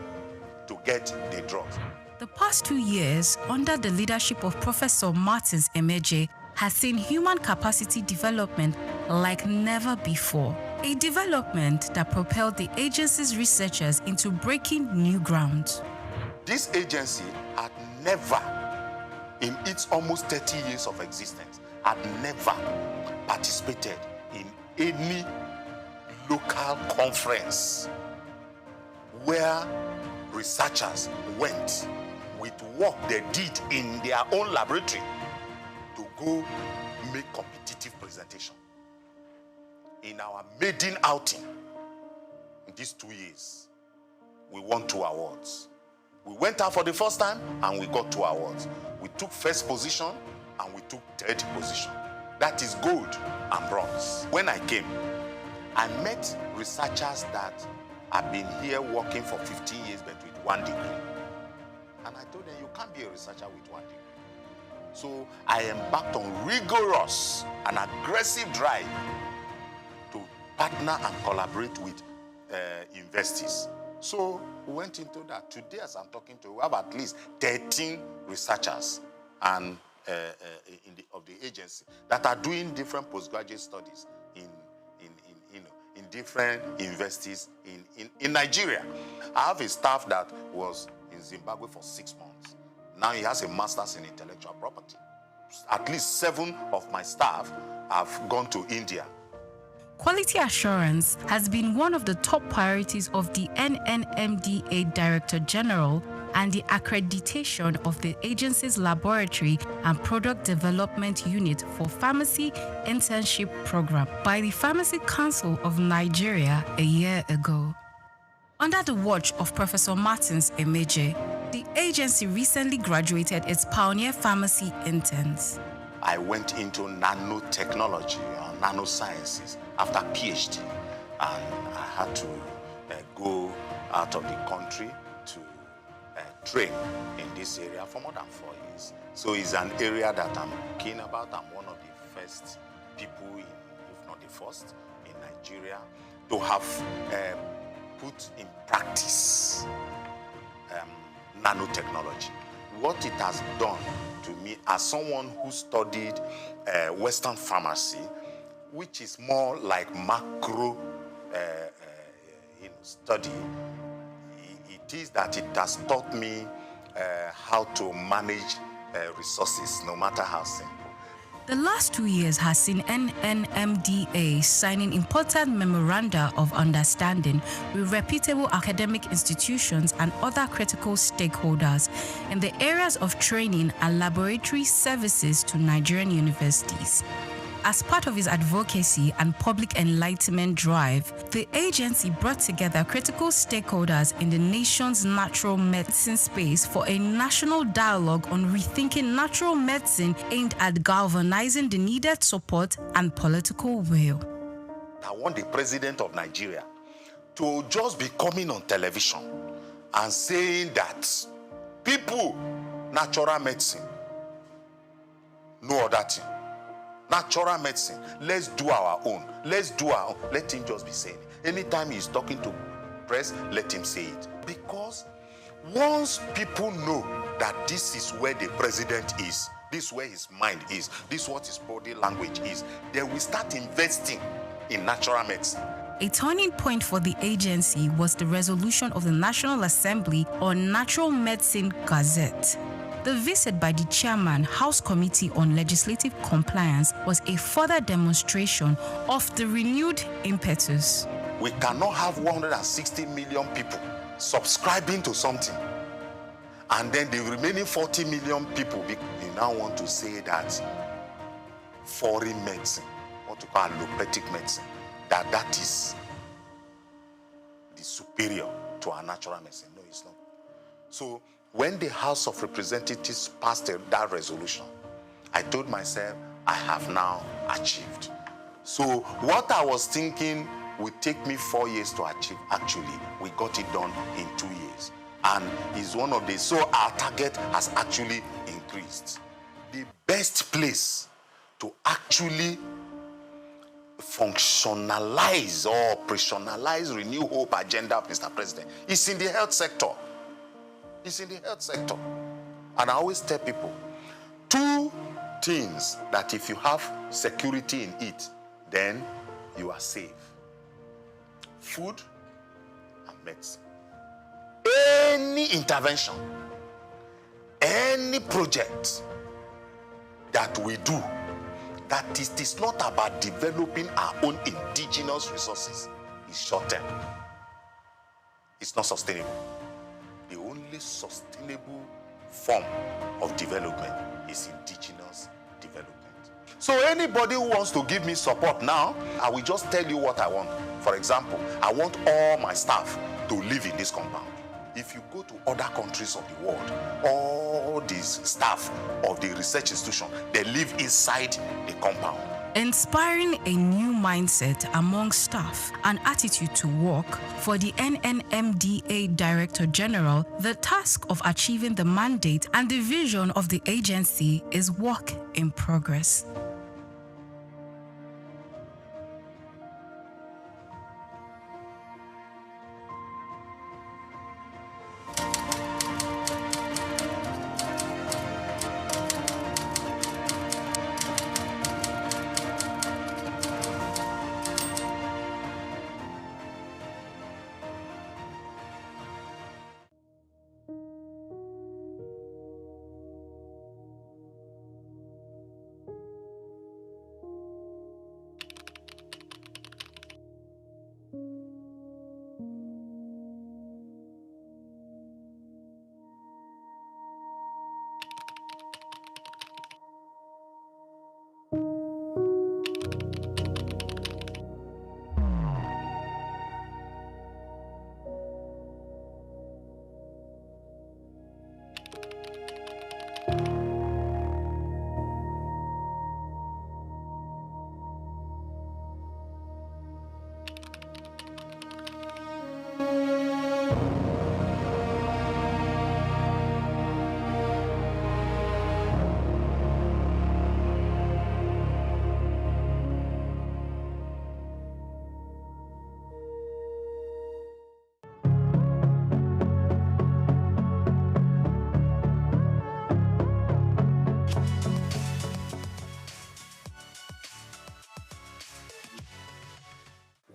to get the drugs. The past 2 years, under the leadership of Professor Martins Emeje, has seen human capacity development like never before. A development that propelled the agency's researchers into breaking new ground. This agency had never, in its almost 30 years of existence, had never participated in any local conference where researchers went with work they did in their own laboratory to go make competitive presentation. In our maiden outing, in these 2 years, we won 2 awards. We went out for the first time and we got 2 awards. We took first position and we took third position. That is gold and bronze. When I came, I met researchers that have been here working for 15 years but with 1 degree. And I told them, you can't be a researcher with 1 degree. So I embarked on rigorous and aggressive drive to partner and collaborate with universities. So we went into that. Today, as I'm talking to you, we have at least 13 researchers and of the agency that are doing different postgraduate studies in different universities in Nigeria. I have a staff that was in Zimbabwe for 6 months. Now he has a master's in intellectual property. At least 7 of my staff have gone to India. Quality assurance has been one of the top priorities of the NNMDA Director General and the accreditation of the agency's Laboratory and Product Development Unit for Pharmacy Internship Program by the Pharmacy Council of Nigeria a year ago. Under the watch of Professor Martins Emeje, the agency recently graduated its pioneer pharmacy interns. I went into nanotechnology or nanosciences after PhD, and I had to go out of the country to train in this area for more than 4 years. So it's an area that I'm keen about. I'm one of the first people, if not the first, in Nigeria to have put in practice nanotechnology. What it has done to me as someone who studied Western pharmacy, which is more like macro study, it is that it has taught me how to manage resources, no matter how simple. The last 2 years has seen NNMDA signing important memoranda of understanding with reputable academic institutions and other critical stakeholders in the areas of training and laboratory services to Nigerian universities. As part of its advocacy and public enlightenment drive, the agency brought together critical stakeholders in the nation's natural medicine space for a national dialogue on rethinking natural medicine aimed at galvanizing the needed support and political will. I want the president of Nigeria to just be coming on television and saying that people, natural medicine, no other thing. Natural medicine, let's do our own. Let's do our own. Let him just be saying it. Anytime he's talking to press, let him say it. Because once people know that this is where the president is, this is where his mind is, this is what his body language is, they will start investing in natural medicine. A turning point for the agency was the resolution of the National Assembly on Natural Medicine Gazette. The visit by the chairman, House Committee on Legislative Compliance, was a further demonstration of the renewed impetus. We cannot have 160 million people subscribing to something, and then the remaining 40 million people, you now want to say that foreign medicine, what we call allopathic medicine, that is the superior to our natural medicine. No, it's not. So when the House of Representatives passed that resolution, I told myself, I have now achieved. So what I was thinking would take me 4 years to achieve, actually, we got it done in 2 years. And it's one of the, so our target has actually increased. The best place to actually functionalize or operationalize Renew Hope agenda, Mr. President, is in the health sector. It's in the health sector. And I always tell people, 2 things that if you have security in it, then you are safe. Food and medicine. Any intervention, any project that we do, that it is not about developing our own indigenous resources. is short-term. It's not sustainable. The only sustainable form of development is indigenous development. So anybody who wants to give me support now, I will just tell you what I want. For example, I want all my staff to live in this compound. If you go to other countries of the world, all these staff of the research institution, they live inside the compound. Inspiring a new mindset among staff and attitude to work, for the NNMDA Director General, the task of achieving the mandate and the vision of the agency is work in progress.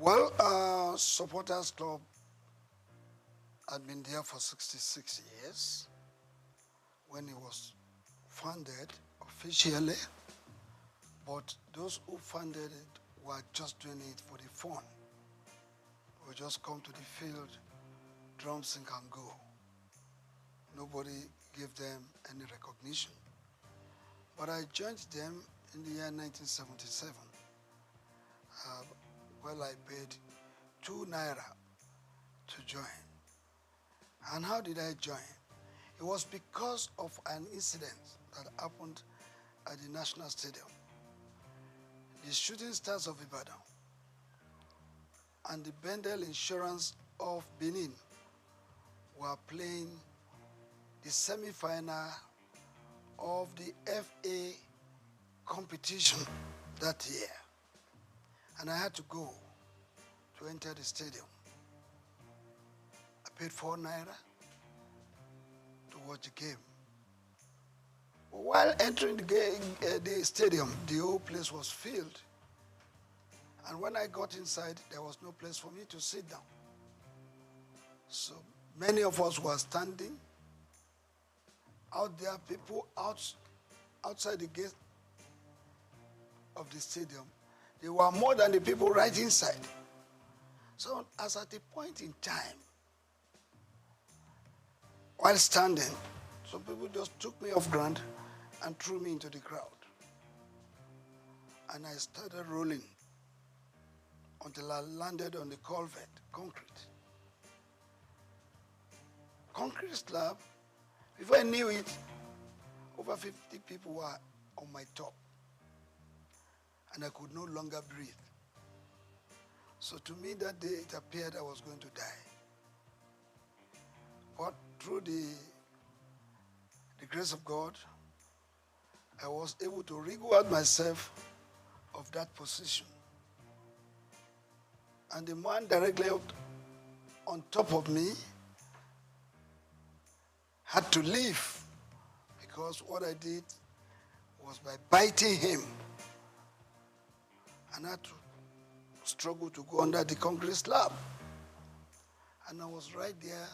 Well, Supporters Club had been there for 66 years when it was founded officially, but those who funded it were just doing it for the fun. We just come to the field, drum, sing and go. Nobody gave them any recognition. But I joined them in the year 1977. Well, I paid 2 naira to join. And how did I join? It was because of an incident that happened at the National Stadium. The Shooting Stars of Ibadan and the Bendel Insurance of Benin were playing the semi-final of the FA competition that year. And I had to go to enter the stadium. I paid 4 naira to watch the game. While entering the stadium, the whole place was filled. And when I got inside, there was no place for me to sit down. So many of us were standing. Out there, people outside the gate of the stadium, there were more than the people right inside. So as at a point in time, while standing, some people just took me off ground and threw me into the crowd. And I started rolling until I landed on the culvert, concrete. Concrete slab. Before I knew it, over 50 people were on my top. And I could no longer breathe. So to me that day, it appeared I was going to die. But through the grace of God, I was able to wriggle out myself of that position. And the man directly on top of me had to leave, because what I did was by biting him. And I had to struggle to go under the concrete slab. And I was right there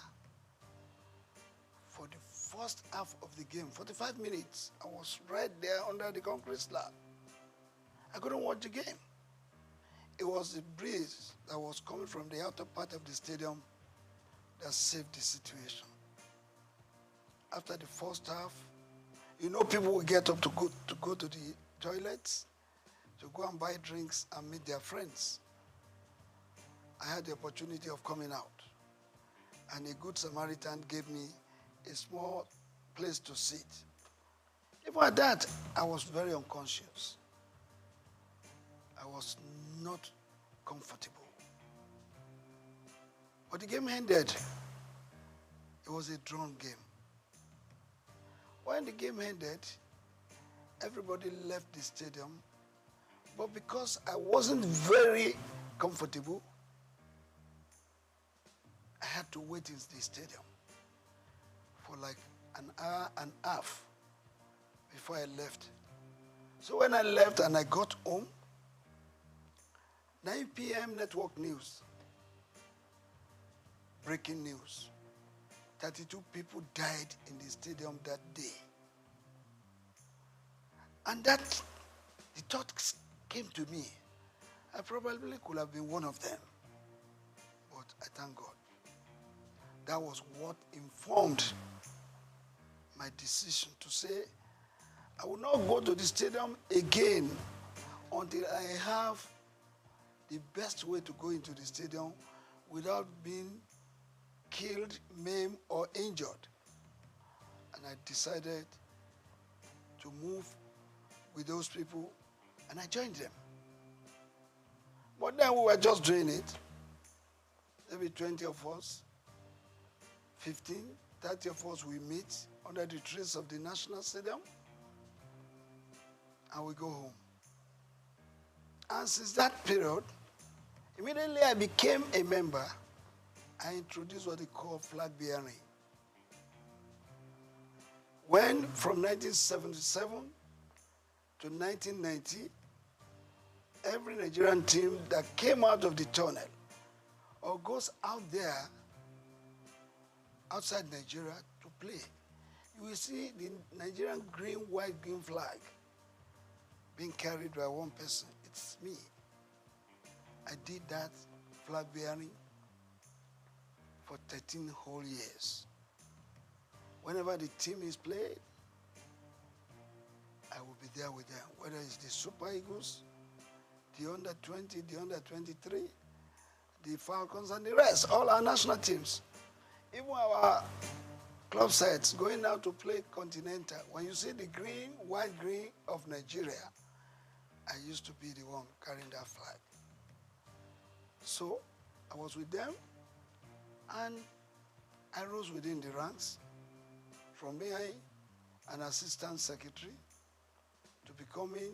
for the first half of the game, 45 minutes. I was right there under the concrete slab. I couldn't watch the game. it was the breeze that was coming from the outer part of the stadium that saved the situation. After the first half, you know, people will get up to go to the toilets, to go and buy drinks and meet their friends. I had the opportunity of coming out, and a good Samaritan gave me a small place to sit. Even at that, I was very unconscious. I was not comfortable. But the game ended. It was a drawn game. When the game ended, everybody left the stadium. But because I wasn't very comfortable, I had to wait in the stadium for like an hour and a half before I left. So when I left and I got home, 9 p.m. network news, breaking news. 32 people died in the stadium that day. And that, the thought came to me. I probably could have been one of them. But I thank God. That was what informed my decision to say, I will not go to the stadium again until I have the best way to go into the stadium without being killed, maimed, or injured. And I decided to move with those people, and I joined them. But then we were just doing it. Maybe 20 of us, 15, 30 of us, we meet under the trees of the National Stadium, and we go home. And since that period, immediately I became a member. I introduced what they call flag bearing. When from 1977 to 1990, every Nigerian team that came out of the tunnel or goes out there outside Nigeria to play, you will see the Nigerian green, white, green flag being carried by one person. It's me. I did that flag bearing for 13 whole years. Whenever the team is played, I will be there with them, whether it's the Super Eagles, the under 20, the under 23, the Falcons, and the rest, all our national teams. Even our club sides going out to play Continental. When you see the green, white, green of Nigeria, I used to be the one carrying that flag. So I was with them, and I rose within the ranks from being an assistant secretary to becoming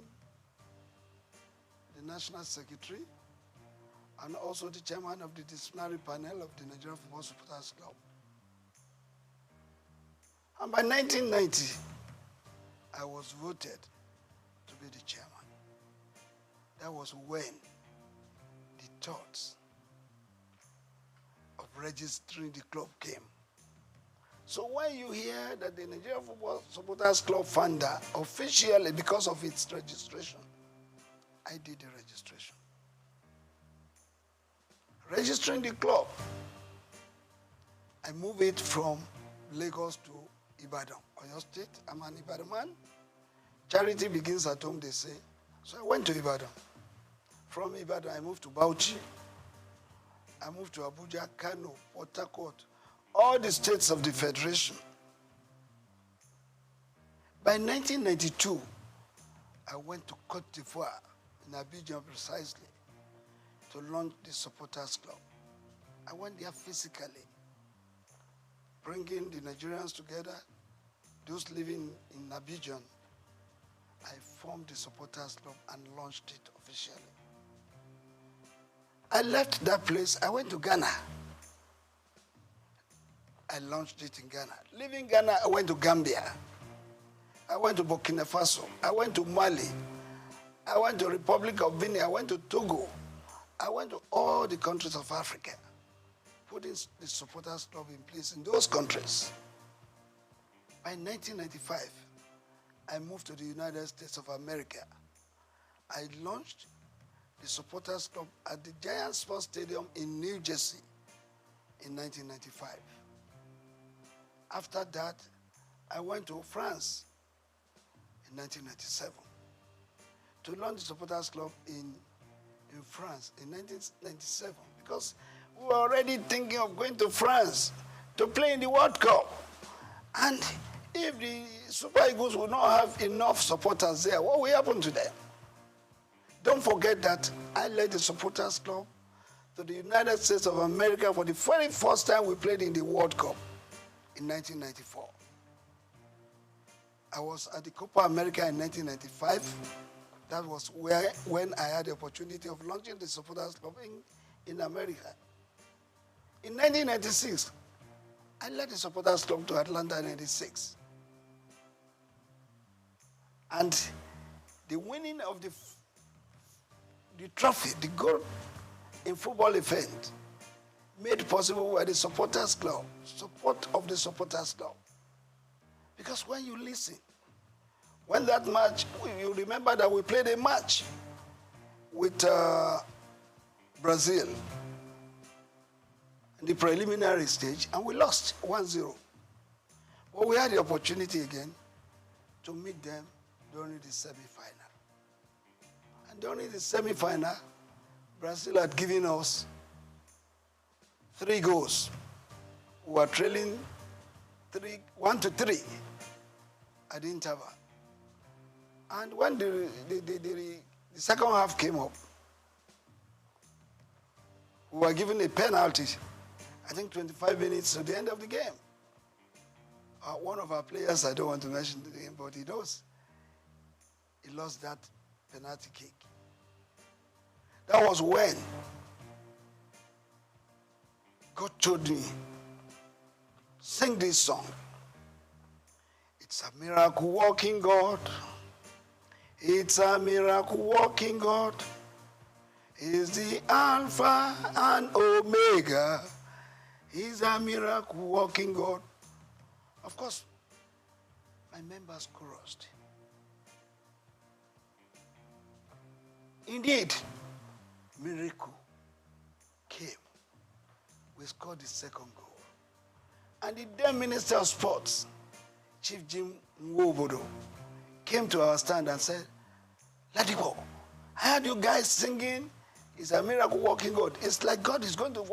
the national secretary and also the chairman of the disciplinary panel of the Nigerian Football Supporters Club. And by 1990, I was voted to be the chairman. That was when the thoughts of registering the club came. So when you hear that the Nigerian Football Supporters Club founder officially, because of its registration, I did the registration. Registering the club, I moved it from Lagos to Ibadan, Oyo State. I'm an Ibadan man. Charity begins at home, they say. So I went to Ibadan. From Ibadan, I moved to Bauchi. I moved to Abuja, Kano, Port Harcourt, all the states of the Federation. By 1992, I went to Côte d'Ivoire, in Abidjan precisely, to launch the Supporters Club. I went there physically, bringing the Nigerians together, those living in Abidjan. I formed the Supporters Club and launched it officially. I left that place, I went to Ghana. I launched it in Ghana. Leaving Ghana, I went to Gambia. I went to Burkina Faso. I went to Mali. I went to Republic of Benin. I went to Togo. I went to all the countries of Africa, putting the Supporters Club in place in those countries. By 1995, I moved to the United States of America. I launched the supporters club at the Giant Sports Stadium in New Jersey in 1995. After that, I went to France in 1997 to launch the supporters club in France in 1997 because we were already thinking of going to France to play in the World Cup. And if the Super Eagles will not have enough supporters there, what will happen to them? Don't forget that I led the supporters club to the United States of America for the very first time we played in the World Cup in 1994. I was at the Copa America in 1995. That was when I had the opportunity of launching the supporters club in America. In 1996, I led the supporters club to Atlanta in 96. And the winning of the trophy, the gold in football event, made possible by the supporters club, support of the supporters club. Because when you listen, when that match, you remember that we played a match with Brazil in the preliminary stage, and we lost 1-0. But we had the opportunity again to meet them during the semi-final. And during the semi-final, Brazil had given us 3 goals. We were trailing 1-3 at the interval. And when the second half came up, we were given a penalty, I think 25 minutes to the end of the game. One of our players, I don't want to mention the name, but he knows, he lost that penalty kick. That was when God told me, sing this song. It's a miracle working God. It's a miracle working God. He's the Alpha and Omega. He's a miracle working God. Of course, my members chorused. Indeed, miracle came. We scored the second goal. And the then Minister of Sports, Chief Jim Nwobodo, came to our stand and said, let it go. I heard you guys singing, it's a miracle working God. It's like God is going to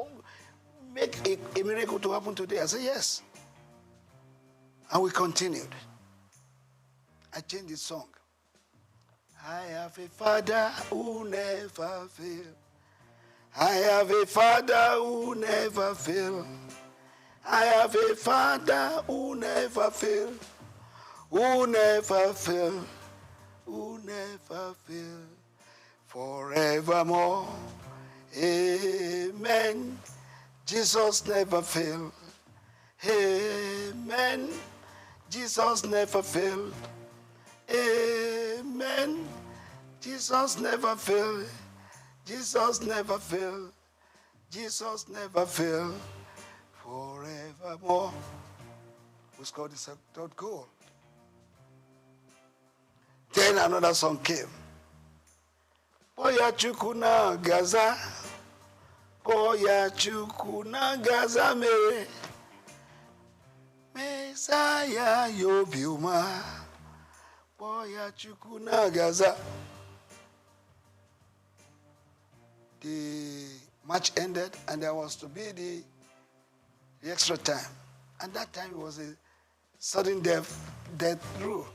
make a miracle to happen today. I said, yes. And we continued. I changed the song. I have a Father who never fails. I have a Father who never fails. I have a Father who never fails. Who never fails. Who never fails. Forevermore. Amen. Jesus never failed. Amen. Jesus never failed. Amen. Jesus never failed. Jesus never failed. Jesus never failed. Forevermore. We scored the third goal. Then another song came. Boya chukuna gaza. Boya chukuna gaza mere. Messiah yobiuma. Boya chukuna gaza. The match ended and there was to be the extra time. And that time it was a sudden death rule.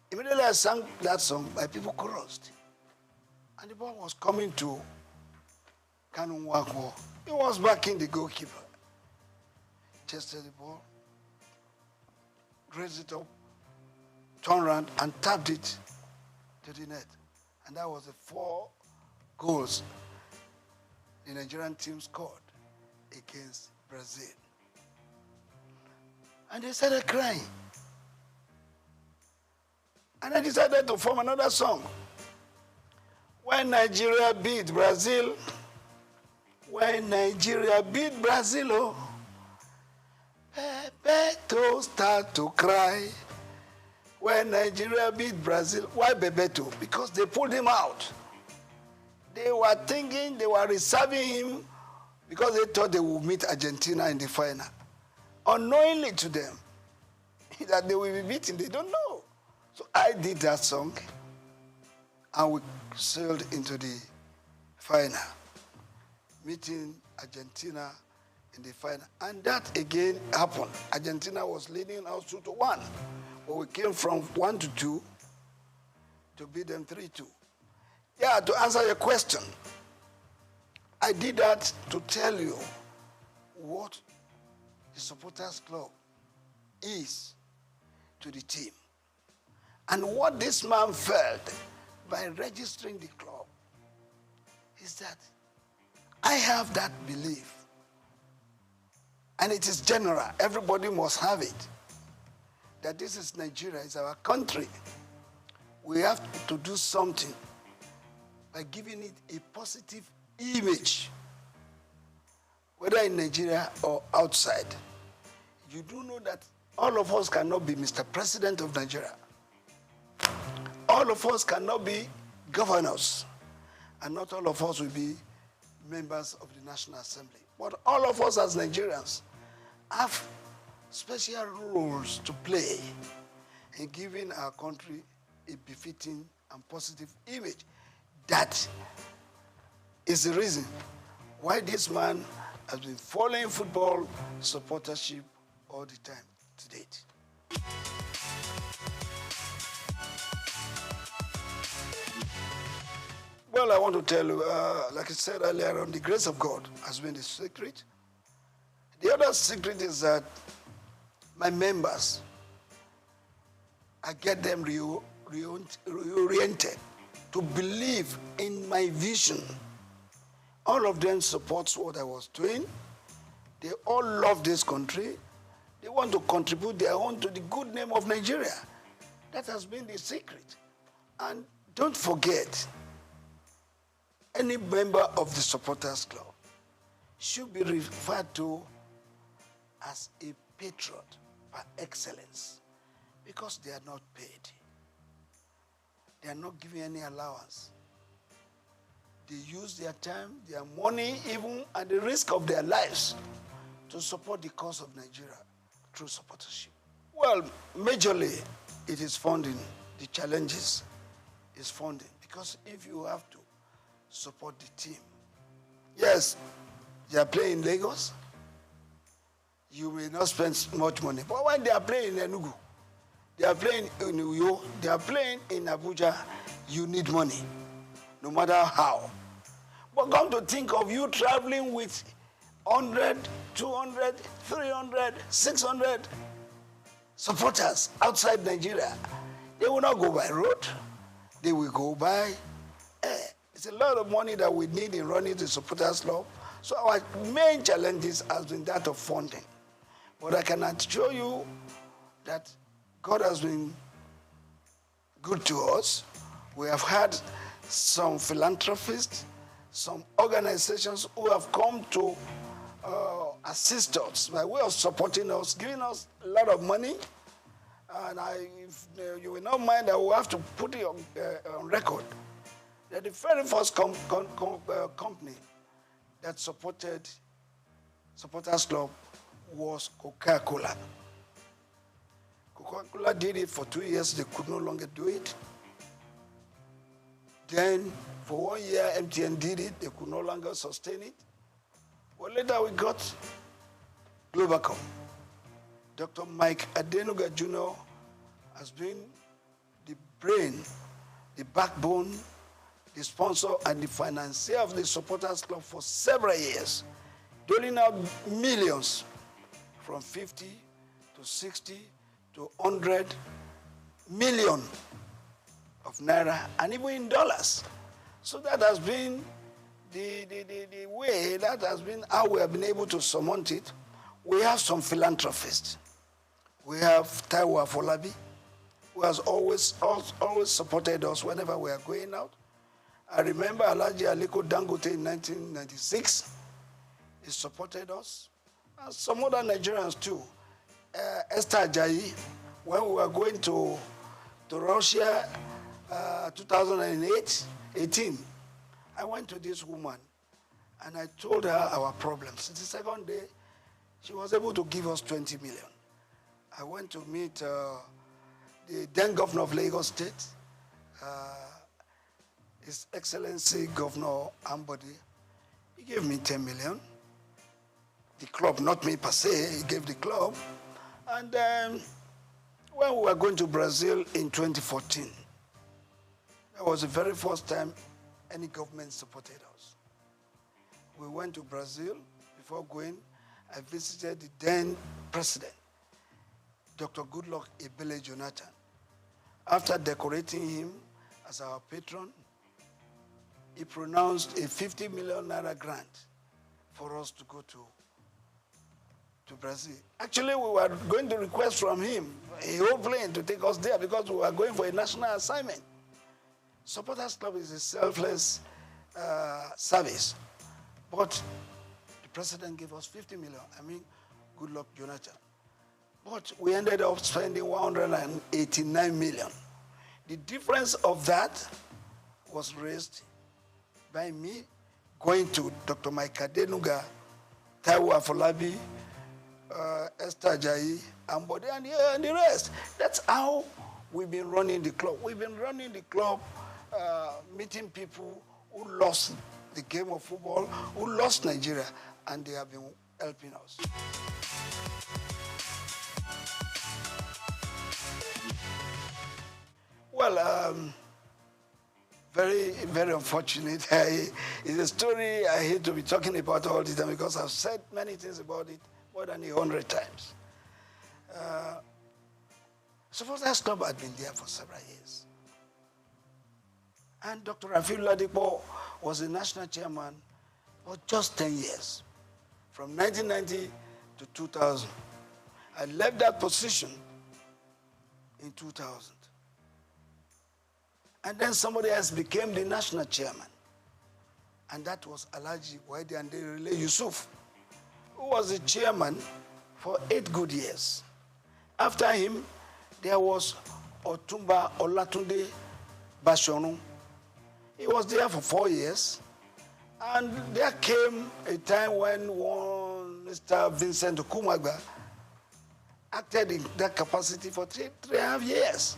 Immediately I sang that song, my people chorused. And the ball was coming to Kanu Nwakwo. He was backing the goalkeeper. Chested the ball, raised it up, turned around and tapped it to the net. And that was the 4 goals the Nigerian team scored against Brazil. And they started crying. And I decided to form another song. When Nigeria beat Brazil, when Nigeria beat Brazil, oh, Beto start to cry. when Nigeria beat Brazil, why Bebeto? Because they pulled him out. They were thinking, they were reserving him because they thought they would meet Argentina in the final. Unknowingly to them, that they will be beaten, they don't know. So I did that song, and we sailed into the final, meeting Argentina in the final. And that again happened. Argentina was leading us 2-1. But we came from 1-2 to beat them 3-2. Yeah, to answer your question, I did that to tell you what the supporters club is to the team. And what this man felt by registering the club is that I have that belief. And it is general. Everybody must have it. That this is Nigeria, it's our country. We have to do something by giving it a positive image, whether in Nigeria or outside. You do know that all of us cannot be Mr. President of Nigeria. All of us cannot be governors, and not all of us will be members of the National Assembly. But all of us as Nigerians have special roles to play in giving our country a befitting and positive image. That is the reason why this man has been following football supportership all the time to date. Well, I want to tell you, like I said earlier on, the grace of God has been the secret. The other secret is that my members, I get them reoriented to believe in my vision. All of them supports what I was doing. They all love this country. They want to contribute their own to the good name of Nigeria. That has been the secret. And don't forget, any member of the supporters club should be referred to as a patron par excellence, because they are not paid. They are not giving any allowance. They use their time, their money, even at the risk of their lives, to support the cause of Nigeria through supportership. Well, majorly, it is funding. The challenges is funding, because if you have to support the team, yes, they are playing in Lagos, you may not spend much money. But when they are playing in Enugu, they are playing in Uyo, they are playing in Abuja, you need money, no matter how. But come to think of you traveling with 100, 200, 300, 600 supporters outside Nigeria. They will not go by road. They will go by air. It's a lot of money that we need in running the supporters club. So our main challenges has been that of funding. But I can assure you that God has been good to us. We have had some philanthropists, some organizations who have come to assist us by way of supporting us, giving us a lot of money. And if you will not mind, I will have to put it on record that the very first company that supported Supporters Club was Coca-Cola. Coca-Cola did it for 2 years. They could no longer do it. Then for 1 year, MTN did it. They could no longer sustain it. But later we got Globacom. Dr. Mike Adenuga Jr. has been the brain, the backbone, the sponsor, and the financier of the Supporters Club for several years, doling out millions from 50 to 60 to 100 million of naira, and even in dollars. So that has been the way, that has been how we have been able to surmount it. We have some philanthropists. We have Taiwo Afolabi, who has always supported us whenever we are going out. I remember Alhaji Aliko Dangote in 1996. He supported us. And some other Nigerians too. Esther Ajayi, when we were going to to Russia 2018, I went to this woman and I told her our problems. The second day, she was able to give us 20 million. I went to meet the then governor of Lagos State, His Excellency Governor Ambody. He gave me 10 million. The club, not me per se, he gave the club. And when we were going to Brazil in 2014, that was the very first time any government supported us. We went to Brazil. Before going, I visited the then president, Dr. Goodluck Ebele Jonathan. After decorating him as our patron, he pronounced a 50 million naira grant for us to go to Brazil. Actually, we were going to request from him a whole plane to take us there because we were going for a national assignment. Supporters Club is a selfless service. But the president gave us 50 million. Goodluck Jonathan. But we ended up spending 189 million. The difference of that was raised by me going to Dr. Mike Adenuga, Taiwo Afolabi, Esther Ajayi, Ambode, and the rest. That's how we've been running the club. We've been running the club, meeting people who lost the game of football, who lost Nigeria, and they have been helping us. Well, very, very unfortunate. It's a story I hate to be talking about all the time because I've said many things about it more than 100 times. Supporters Club had been there for several years. And Dr. Rafiu Ladipo was the national chairman for just 10 years, from 1990 to 2000. I left that position in 2000. And then somebody else became the national chairman. And that was Alhaji Waide Anderile Yusuf, who was the chairman for 8 good years. After him, there was Otumba Olatunde Bashorun. He was there for 4 years. And there came a time when one Mr. Vincent Okumagba acted in that capacity for 3.5 years.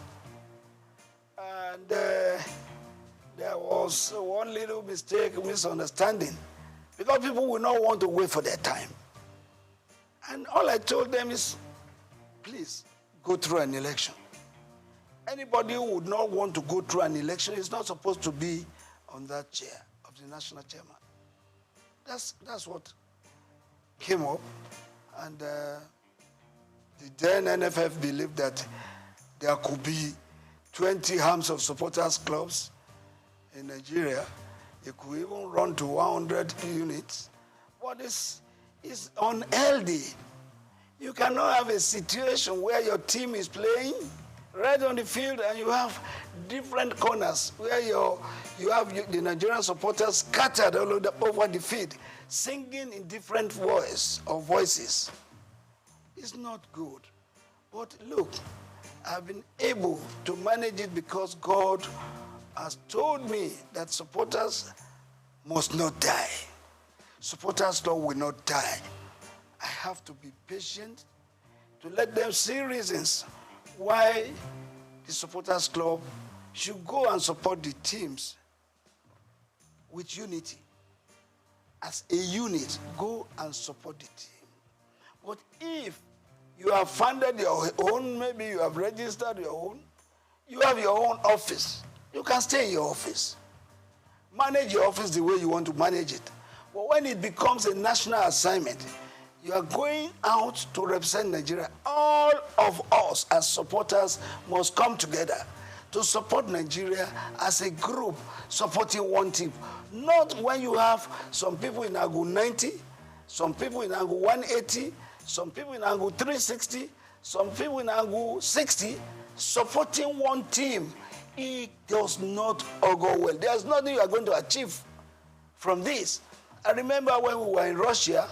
And there was one little mistake, misunderstanding, because people will not want to wait for their time. And all I told them is, please, go through an election. Anybody who would not want to go through an election is not supposed to be on that chair of the national chairman. That's what came up. And the then NFF believed that there could be 20 arms of supporters clubs in Nigeria. It could even run to 100 units. But it's unhealthy. You cannot have a situation where your team is playing right on the field and you have different corners where you have the Nigerian supporters scattered all over the field, singing in different voices. It's not good. But look, I've been able to manage it because God has told me that supporters must not die. Supporters Club will not die. I have to be patient to let them see reasons why the Supporters Club should go and support the teams with unity. As a unit, go and support the team. But if you have funded your own, maybe you have registered your own, you have your own office, you can stay in your office. Manage your office the way you want to manage it. But when it becomes a national assignment, you are going out to represent Nigeria. All of us as supporters must come together to support Nigeria as a group, supporting one team. Not when you have some people in Angle 90, some people in Angle 180, some people in Angle 360, some people in Angle 60, supporting one team. It does not augur well. There's nothing you are going to achieve from this. I remember when we were in Russia,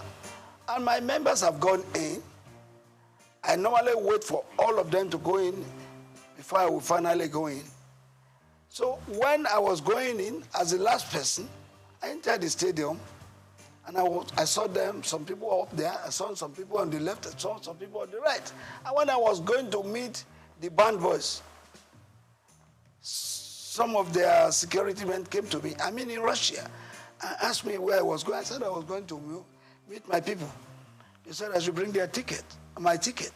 and my members have gone in. I normally wait for all of them to go in before I would finally go in. So when I was going in as the last person, I entered the stadium and I saw some people up there, I saw some people on the left, I saw some people on the right. And when I was going to meet the band boys, some of their security men came to me, I'm in Russia, and asked me where I was going. I said I was going to meet my people. They said I should bring my ticket.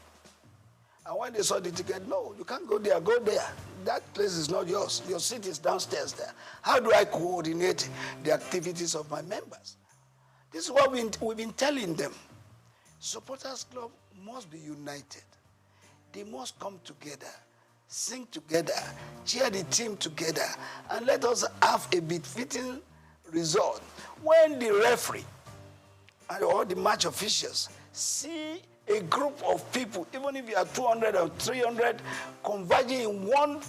And when they saw the ticket, no, you can't go there, go there. That place is not yours. Your seat is downstairs there. How do I coordinate the activities of my members? This is what we've been telling them. Supporters Club must be united. They must come together, sing together, cheer the team together, and let us have a befitting result. When the referee and all the match officials see a group of people, even if you are 200 or 300, converging in one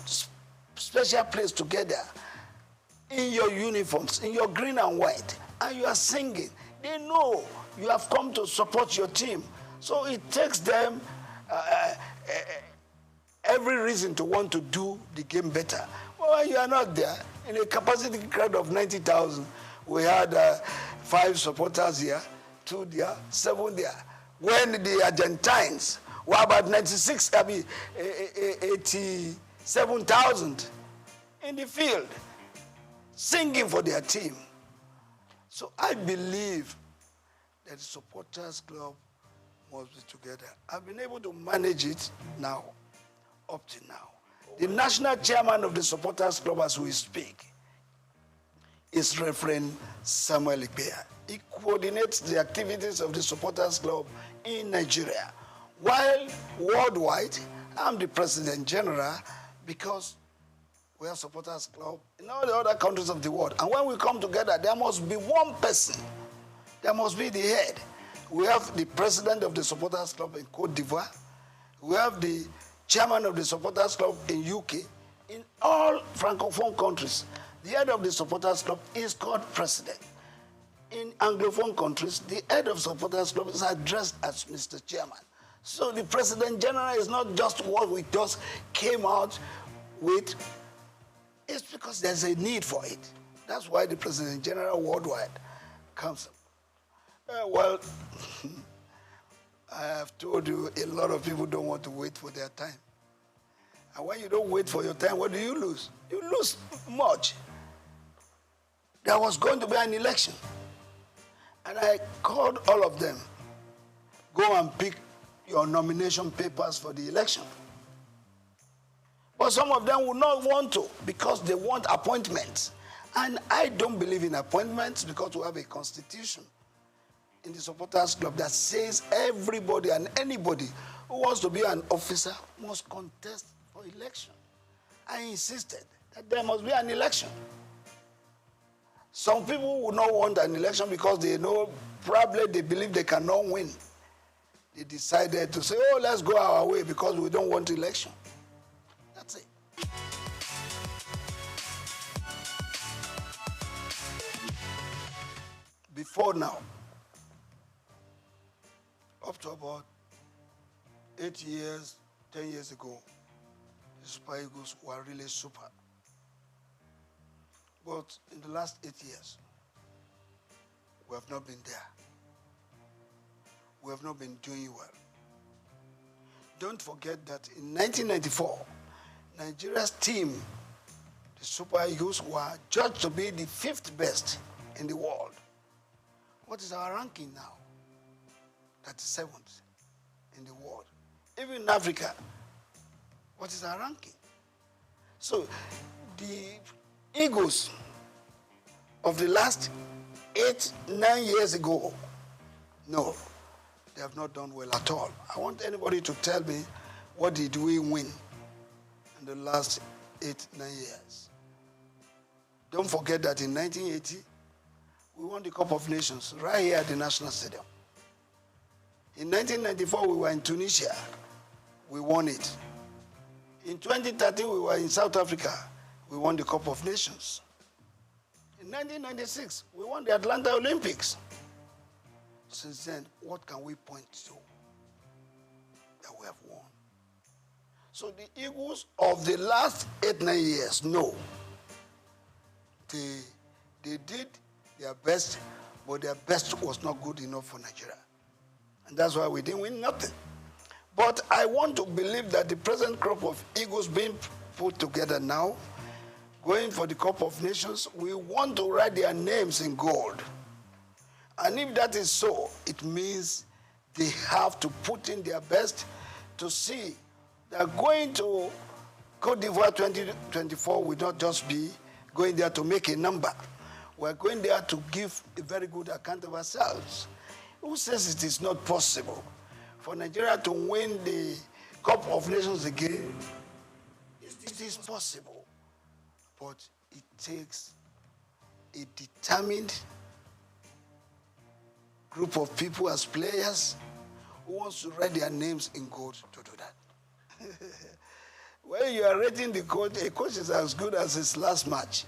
special place together, in your uniforms, in your green and white, and you are singing, they know you have come to support your team. So it takes them every reason to want to do the game better. Well, when you are not there, in a capacity crowd of 90,000, we had 5 supporters here, 2 there, 7 there. When the Argentines were about 87,000 in the field, singing for their team. So I believe that the Supporters Club must be together. I've been able to manage it now, up to now. The national chairman of the Supporters Club as we speak is Reverend Samuel Ikpeya. He coordinates the activities of the Supporters Club in Nigeria. While worldwide, I'm the President General because we have Supporters Club in all the other countries of the world. And when we come together, there must be one person. There must be the head. We have the president of the Supporters Club in Cote d'Ivoire. We have the chairman of the Supporters Club in UK. In all Francophone countries, the head of the Supporters Club is called president. In Anglophone countries, the head of Supporters Club is addressed as Mr. Chairman. So the President General is not just what we just came out with. It's because there's a need for it. That's why the President General worldwide comes up. Well, I have told you a lot of people don't want to wait for their time. And when you don't wait for your time, what do you lose? You lose much. There was going to be an election. And I called all of them, go and pick your nomination papers for the election. But some of them would not want to because they want appointments. And I don't believe in appointments because we have a constitution in the Supporters Club that says everybody and anybody who wants to be an officer must contest for election. I insisted that there must be an election. Some people would not want an election because they know, probably they believe they cannot win. They decided to say, oh, let's go our way because we don't want election. That's it. Before now, up to about 8 years, 10 years ago, the Super Eagles were really super. But in the last 8 years, we have not been there. We have not been doing well. Don't forget that in 1994, Nigeria's team, the Super Eagles, were judged to be the 5th best in the world. What is our ranking now? 37th in the world. Even in Africa, what is our ranking? So the Eagles of the last 8, 9 years ago, no, they have not done well at all. I want anybody to tell me what did we win in the last 8, 9 years. Don't forget that in 1980, we won the Cup of Nations right here at the National Stadium. In 1994, we were in Tunisia. We won it. In 2013, we were in South Africa. We won the Cup of Nations. In 1996, we won the Atlanta Olympics. Since then, what can we point to that we have won? So the Eagles of the last 8-9 years, no. They did their best, but their best was not good enough for Nigeria. And that's why we didn't win nothing. But I want to believe that the present crop of Eagles being put together now, going for the Cup of Nations, we want to write their names in gold. And if that is so, it means they have to put in their best to see that going to Cote d'Ivoire 2024 will not just be going there to make a number. We're going there to give a very good account of ourselves. Who says it is not possible for Nigeria to win the Cup of Nations again? It is possible, but it takes a determined group of people as players who wants to write their names in gold to do that. When you are rating the coach, a coach is as good as his last match.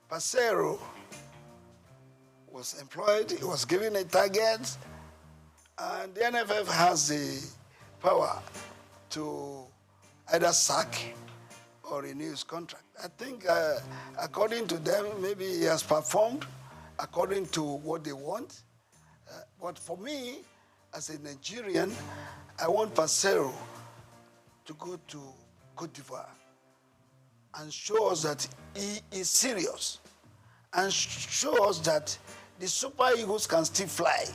Pasero was employed, he was given a target, and the NFF has the power to either sack or renew his contract. I think according to them, maybe he has performed according to what they want. But for me, as a Nigerian, I want Pasero to go to Cote d'Ivoire and show us that he is serious and show us that the Super Eagles can still fly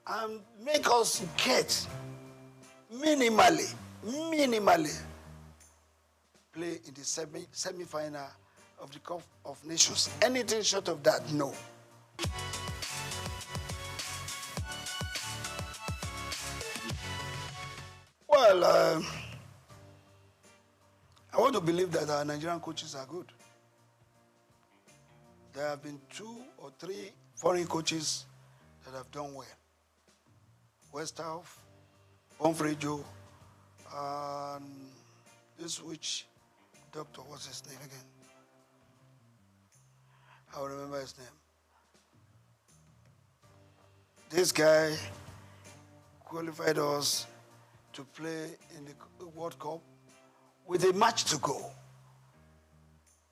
and make us get minimally play in the semi-final of the Cup of Nations. Anything short of that, no. Well, I want to believe that our Nigerian coaches are good. There have been 2 or 3 foreign coaches that have done well. Westhoff, Bonfrejo, and this which doctor, what's his name again? I'll remember his name. This guy qualified us to play in the World Cup with a match to go.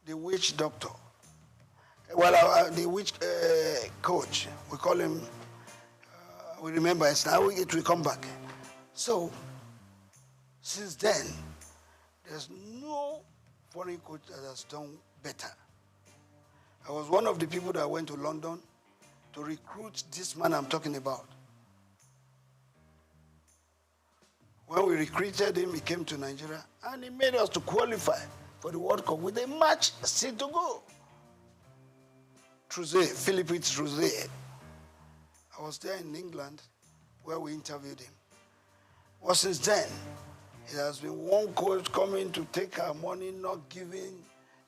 The witch doctor. Well, the witch coach, we call him, we remember it's now it will come back. So, since then, there's no foreign coach that has done better. I was one of the people that went to London to recruit this man I'm talking about. When we recruited him, he came to Nigeria, and he made us to qualify for the World Cup with a match still to go. Philippe Troussé. I was there in England where we interviewed him. Well, since then, it has been one coach coming to take our money, not giving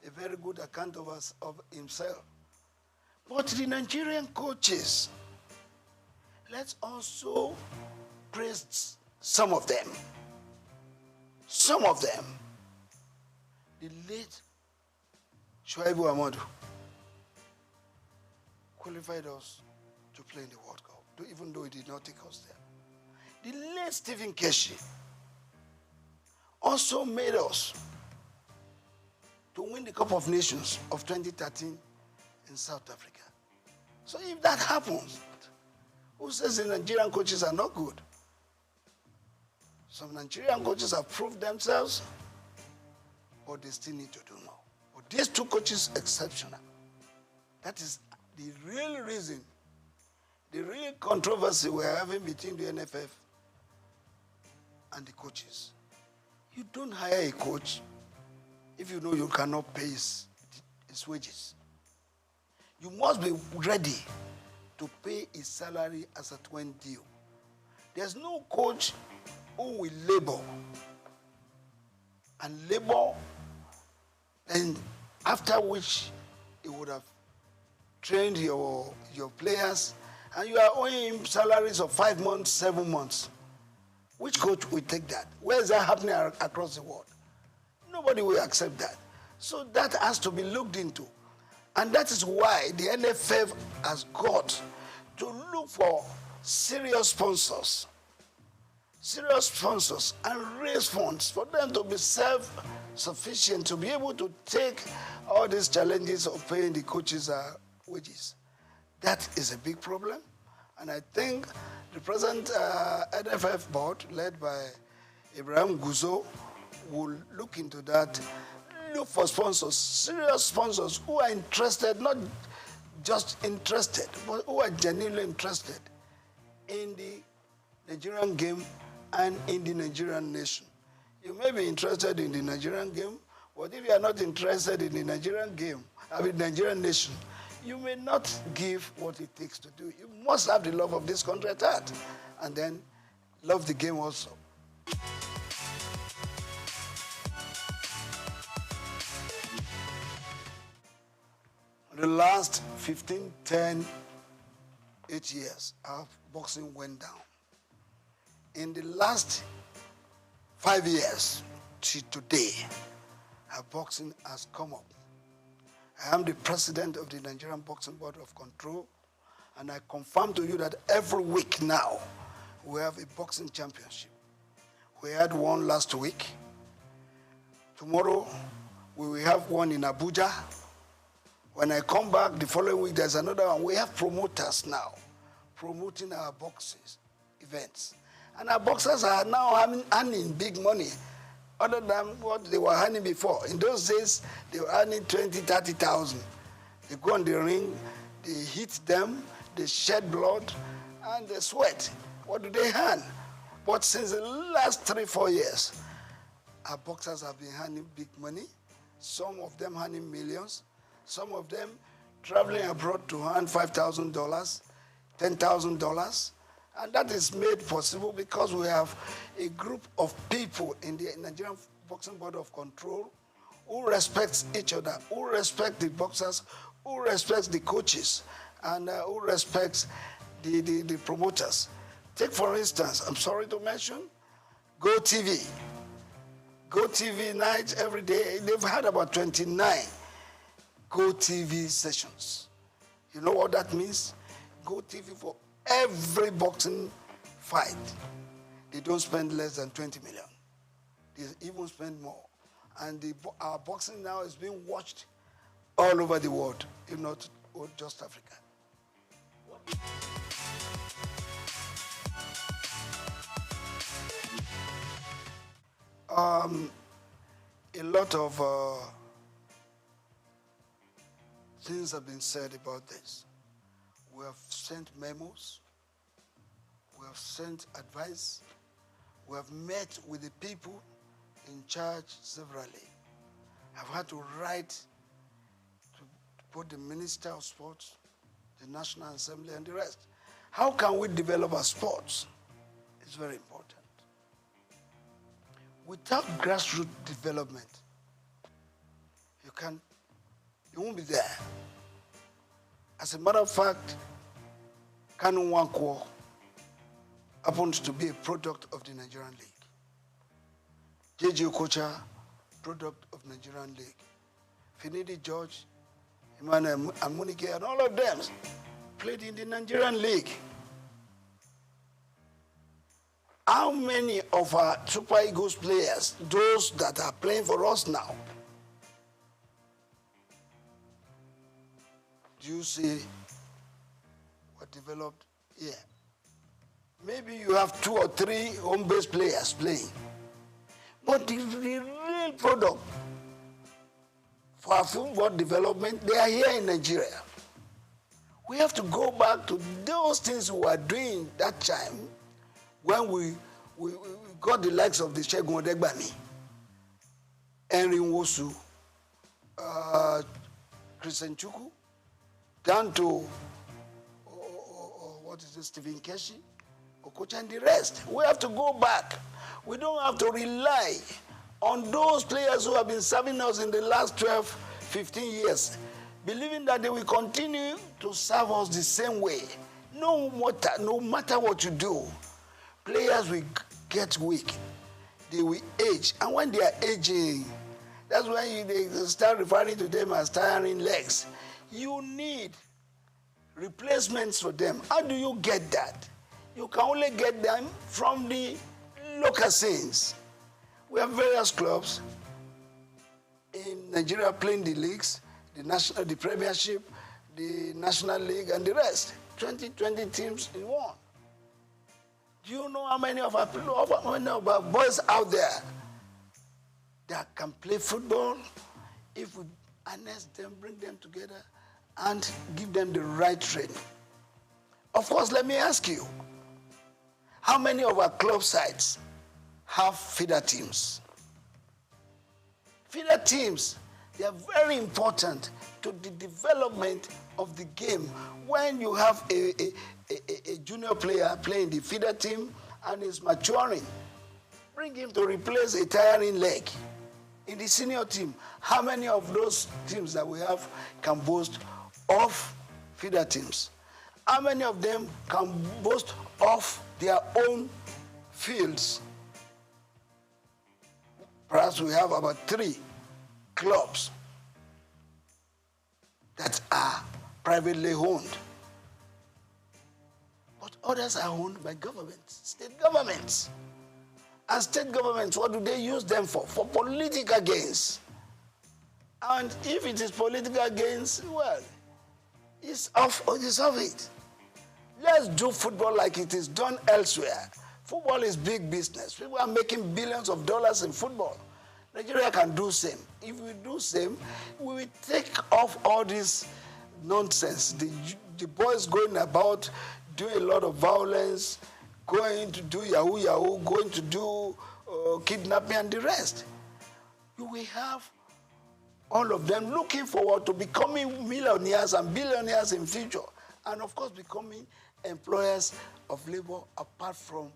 a very good account of us, of himself. But the Nigerian coaches, let's also praise some of them. Some of them. The late Shuaibu Amadu qualified us to play in the World Cup, even though he did not take us there. The late Stephen Keshi also made us to win the Cup of Nations of 2013 in South Africa. So if that happens, who says the Nigerian coaches are not good? Some Nigerian coaches have proved themselves, but they still need to do more. But these 2 coaches, exceptional. That is the real reason, the real controversy we're having between the NFF and the coaches. You don't hire a coach if you know you cannot pay his wages. You must be ready to pay his salary as at when due. There's no coach who will labor and after which he would have trained your players, and you are owing him salaries of 5 months, 7 months. Which coach will take that? Where is that happening across the world? Nobody will accept that. So that has to be looked into. And that is why the NFF has got to look for serious sponsors serious sponsors and raise funds for them to be self-sufficient, to be able to take all these challenges of paying the coaches wages. That is a big problem. And I think the present NFF board, led by Ibrahim Guzo, will look into that, look for sponsors, serious sponsors who are interested, not just interested, but who are genuinely interested in the Nigerian game and in the Nigerian nation. You may be interested in the Nigerian game, but if you are not interested in the Nigerian game, Nigerian nation, you may not give what it takes to do. You must have the love of this country at heart, and then love the game also. The last 15, 10, 8 years, our boxing went down. In the last 5 years to today, our boxing has come up. I am the president of the Nigerian Boxing Board of Control, and I confirm to you that every week now, we have a boxing championship. We had one last week. Tomorrow, we will have one in Abuja. When I come back the following week, there's another one. We have promoters now promoting our boxing events. And our boxers are now earning big money, other than what they were earning before. In those days, they were earning 20,000, 30,000. They go on the ring, they hit them, they shed blood, and they sweat. What do they earn? But since the last 3, 4 years, our boxers have been earning big money. Some of them earning millions. Some of them traveling abroad to earn $5,000, $10,000. And that is made possible because we have a group of people in the Nigerian Boxing Board of Control who respects each other, who respect the boxers, who respects the coaches, and who respects the promoters. Take, for instance, I'm sorry to mention, Go TV. Go TV night every day. They've had about 29 Go TV sessions. You know what that means? Go TV for every boxing fight. They don't spend less than 20 million. They even spend more. And our boxing now is being watched all over the world, if not just Africa. A lot of things have been said about this. We have sent memos. We have sent advice. We have met with the people in charge severally. I've had to write to both the Minister of Sports, the National Assembly, and the rest. How can we develop our sports? It's very important. Without grassroots development, you won't be there. As a matter of fact, Kanu Nwankwo happens to be a product of the Nigerian League. J.J. Okocha, product of Nigerian League. Finidi George, Emmanuel Amunike, and all of them played in the Nigerian League. How many of our Super Eagles players, those that are playing for us now, do you see what developed here? Maybe you have 2 or 3 home-based players playing. But the real product for our football development, they are here in Nigeria. We have to go back to those things we were doing that time when we got the likes of the Segun Odegbami, Henry Nwosu, Christian Chukwu, down to Stephen Keshi, Okocha, and the rest. We have to go back. We don't have to rely on those players who have been serving us in the last 12, 15 years, believing that they will continue to serve us the same way. No matter what you do, players will get weak. They will age. And when they are aging, that's when they start referring to them as tiring legs. You need replacements for them. How do you get that? You can only get them from the local scenes. We have various clubs in Nigeria playing the leagues, the Premiership, the National League, and the rest. 20 teams in one. Do you know how many of our boys out there that can play football if we harness them, bring them together, and give them the right training? Of course, let me ask you, how many of our club sides have feeder teams? Feeder teams, they are very important to the development of the game. When you have a junior player playing the feeder team and is maturing, bring him to replace a tiring leg. In the senior team, how many of those teams that we have can boast of feeder teams? How many of them can boast of their own fields? Perhaps we have about 3 clubs that are privately owned. But others are owned by governments, state governments. And state governments, what do they use them for? For political gains. And if it is political gains, well, it's off it. Let's do football like it is done elsewhere. Football is big business. People are making billions of dollars in football. Nigeria can do same. If we do same, we will take off all this nonsense. The boys going about doing a lot of violence, going to do yahoo, going to do kidnapping and the rest. You will have all of them looking forward to becoming millionaires and billionaires in future. And of course, becoming employers of labor apart from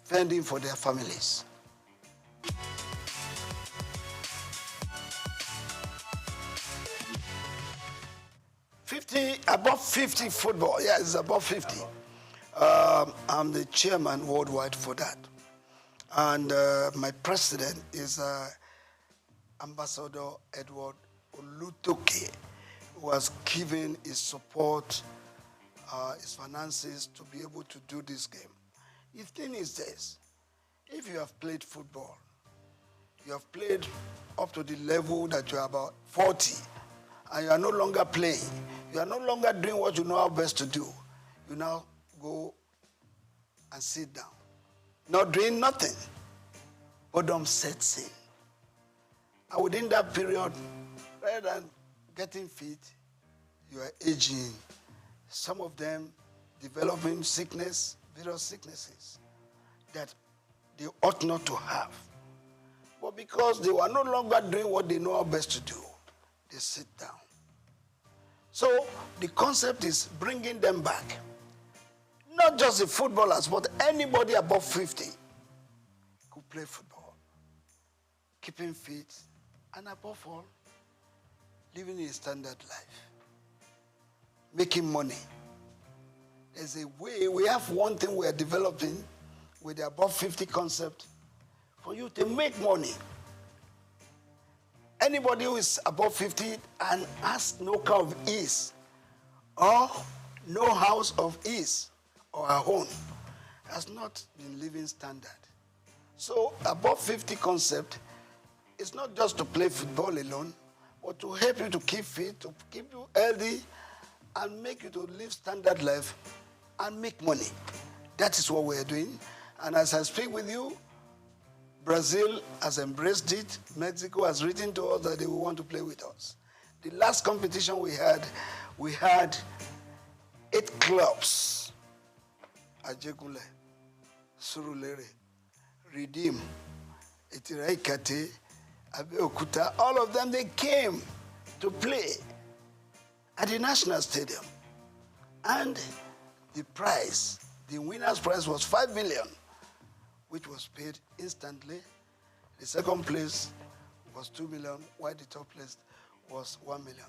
fending for their families. Above 50 football. Yeah, it's above 50. I'm the chairman worldwide for that. And my president is Ambassador Edward Olutoke, who has given his support, his finances to be able to do this game. The thing is this: if you have played football, you have played up to the level that you are about 40, and you are no longer playing, you are no longer doing what you know how best to do, you now go and sit down, not doing nothing. Boredom sets in. And within that period, rather than getting fit, you are aging. Some of them developing sickness, various sicknesses that they ought not to have. But because they were no longer doing what they know how best to do, they sit down. So the concept is bringing them back. Not just the footballers, but anybody above 50 could play football, keeping fit, and above all, living a standard life, making money. There's a way, we have one thing we are developing with the above 50 concept for you to make money. Anybody who is above 50 and has no car of ease or no house of ease or a home has not been living standard. So above 50 concept is not just to play football alone, but to help you to keep fit, to keep you healthy, and make you to live standard life and make money. That is what we are doing. And as I speak with you, Brazil has embraced it. Mexico has written to us that they will want to play with us. The last competition we had 8 clubs. Ajegule, Surulere, Redeem, Etiraikate, Abeokuta, all of them, they came to play at the National Stadium. And the prize, the winner's prize was 5 million, which was paid instantly. The second place was 2 million, while the top place was 1 million.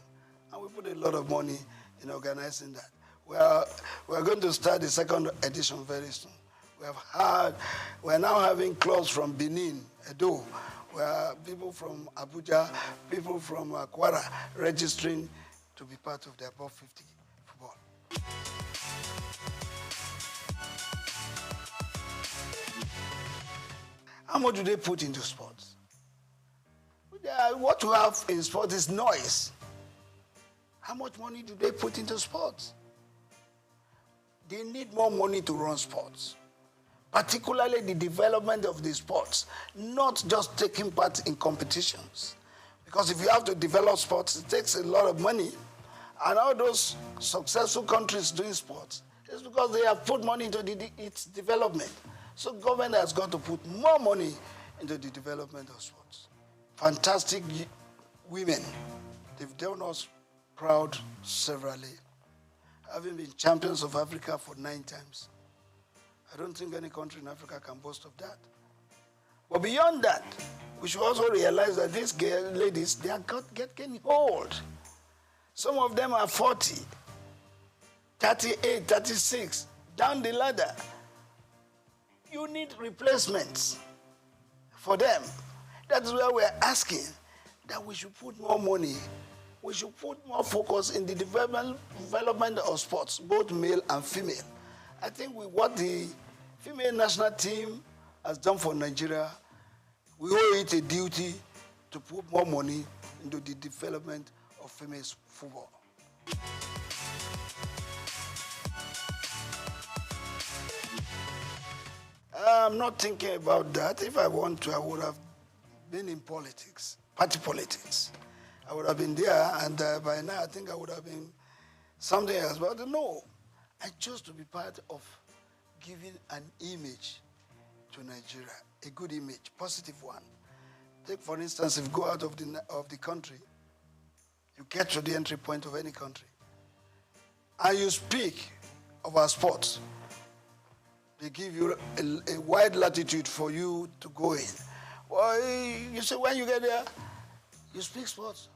And we put a lot of money in organizing that. We are going to start the second edition very soon. We are now having clubs from Benin, Edo, where people from Abuja, people from Kwara registering to be part of the above 50 football. How much do they put into sports? What you have in sports is noise. How much money do they put into sports? They need more money to run sports, particularly the development of the sports, not just taking part in competitions. Because if you have to develop sports, it takes a lot of money. And all those successful countries doing sports, it's because they have put money into its development. So government has got to put more money into the development of sports. Fantastic women. They've done us proud severally, having been champions of Africa for 9 times. I don't think any country in Africa can boast of that. But beyond that, we should also realize that these ladies, they are getting old. Some of them are 40, 38, 36, down the ladder. You need replacements for them. That is why we're asking that we should put more money, we should put more focus in the development of sports, both male and female. I think with what the female national team has done for Nigeria, we owe it a duty to put more money into the development of female football. I'm not thinking about that. If I want to, I would have been in politics, party politics. I would have been there, and by now I think I would have been something else. But no, I chose to be part of giving an image to Nigeria, a good image, positive one. Take, for instance, if you go out of the country, you get to the entry point of any country, and you speak of our sports, they give you a wide latitude for you to go in. Well, you say when you get there, you speak sports.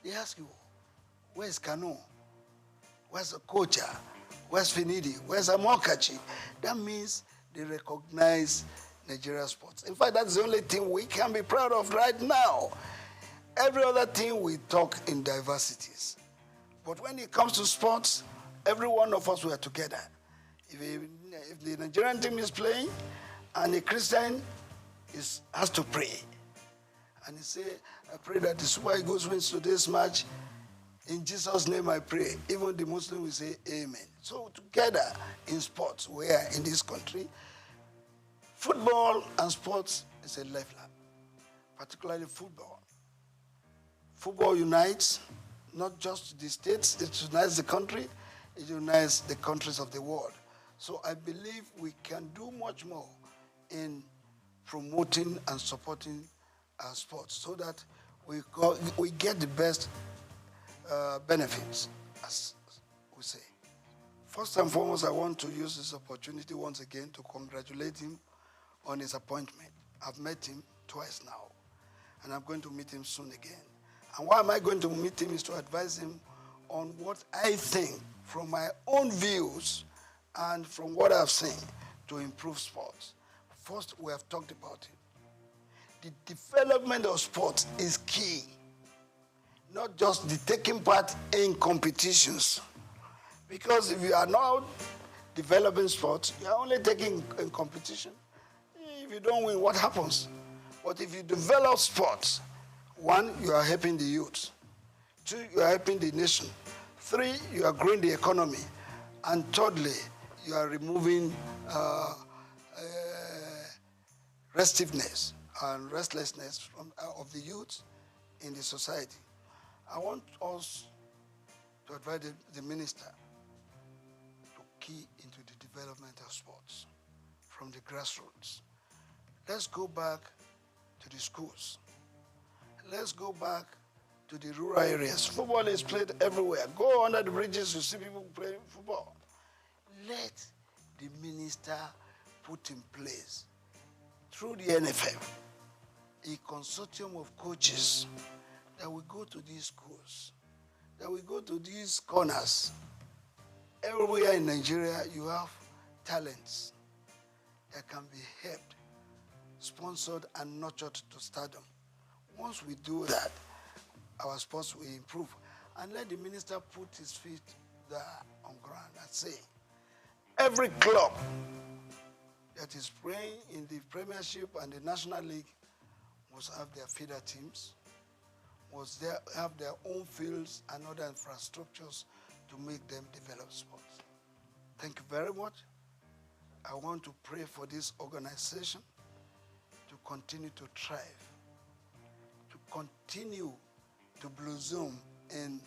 They ask you, where's Kano? Where's Okocha? Where's Finidi? Where's Amokachi? That means they recognize Nigeria sports. In fact, that's the only thing we can be proud of right now. Every other thing we talk in diversities. But when it comes to sports, every one of us were together. If the Nigerian team is playing and a Christian has to pray, and he say, I pray that the Super Eagles wins today's match. In Jesus' name I pray. Even the Muslim will say amen. So together in sports, we are in this country. Football and sports is a lifeline, particularly football. Football unites not just the states, it unites the country, it unites the countries of the world. So I believe we can do much more in promoting and supporting our sports so that we get the best benefits, as we say. First and foremost, I want to use this opportunity once again to congratulate him on his appointment. I've met him twice now, and I'm going to meet him soon again. And why am I going to meet him is to advise him on what I think from my own views and from what I've seen to improve sports. First, we have talked about it. The development of sports is key. Not just the taking part in competitions. Because if you are not developing sports, you are only taking in competition. If you don't win, what happens? But if you develop sports, 1, you are helping the youth. 2, you are helping the nation. 3, you are growing the economy. And thirdly, you are removing restiveness and restlessness of the youth in the society. I want us to advise the minister to key into the development of sports from the grassroots. Let's go back to the schools. Let's go back to the rural areas. Football is played everywhere. Go under the bridges, you see people playing football. Let the minister put in place, through the NFF, a consortium of coaches that will go to these schools, that will go to these corners. Everywhere in Nigeria, you have talents that can be helped, sponsored, and nurtured to stardom. Once we do that, our sports will improve. And let the minister put his feet there on ground and say, every club that is playing in the Premiership and the National League must have their feeder teams, must have their own fields and other infrastructures to make them develop sports. Thank you very much. I want to pray for this organization to continue to thrive, to continue to blossom in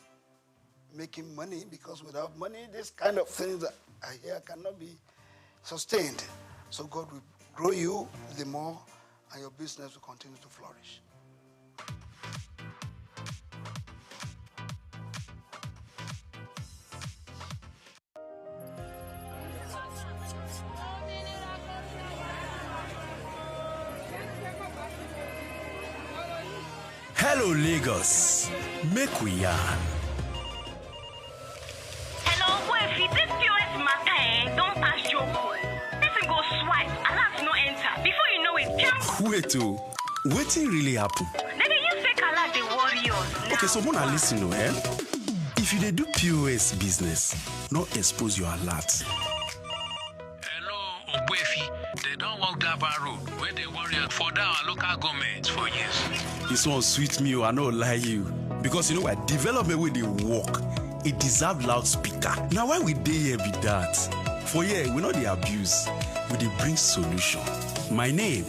making money, because without money, this kind of things that I hear cannot be sustained. So God will grow you the more, and your business will continue to flourish. Hello Lagos, make we yarn. Hello, if this POS matter don't pass your call. Person go swipe, alert no enter. Before you know it, jump. Wait oh, wetin really happen? Then they use fake alert the warriors. Okay, so wanna listen to If you dey do POS business, no expose your alert. Hello, Ogbefi. They don't walk that bar road where they warrior for down our local government for years. This one sweet me, I no lie you. Because you know what? Development with the work, it deserve loudspeaker. Now why we dey here be that? For here, we know the abuse, we dey bring solution. My name,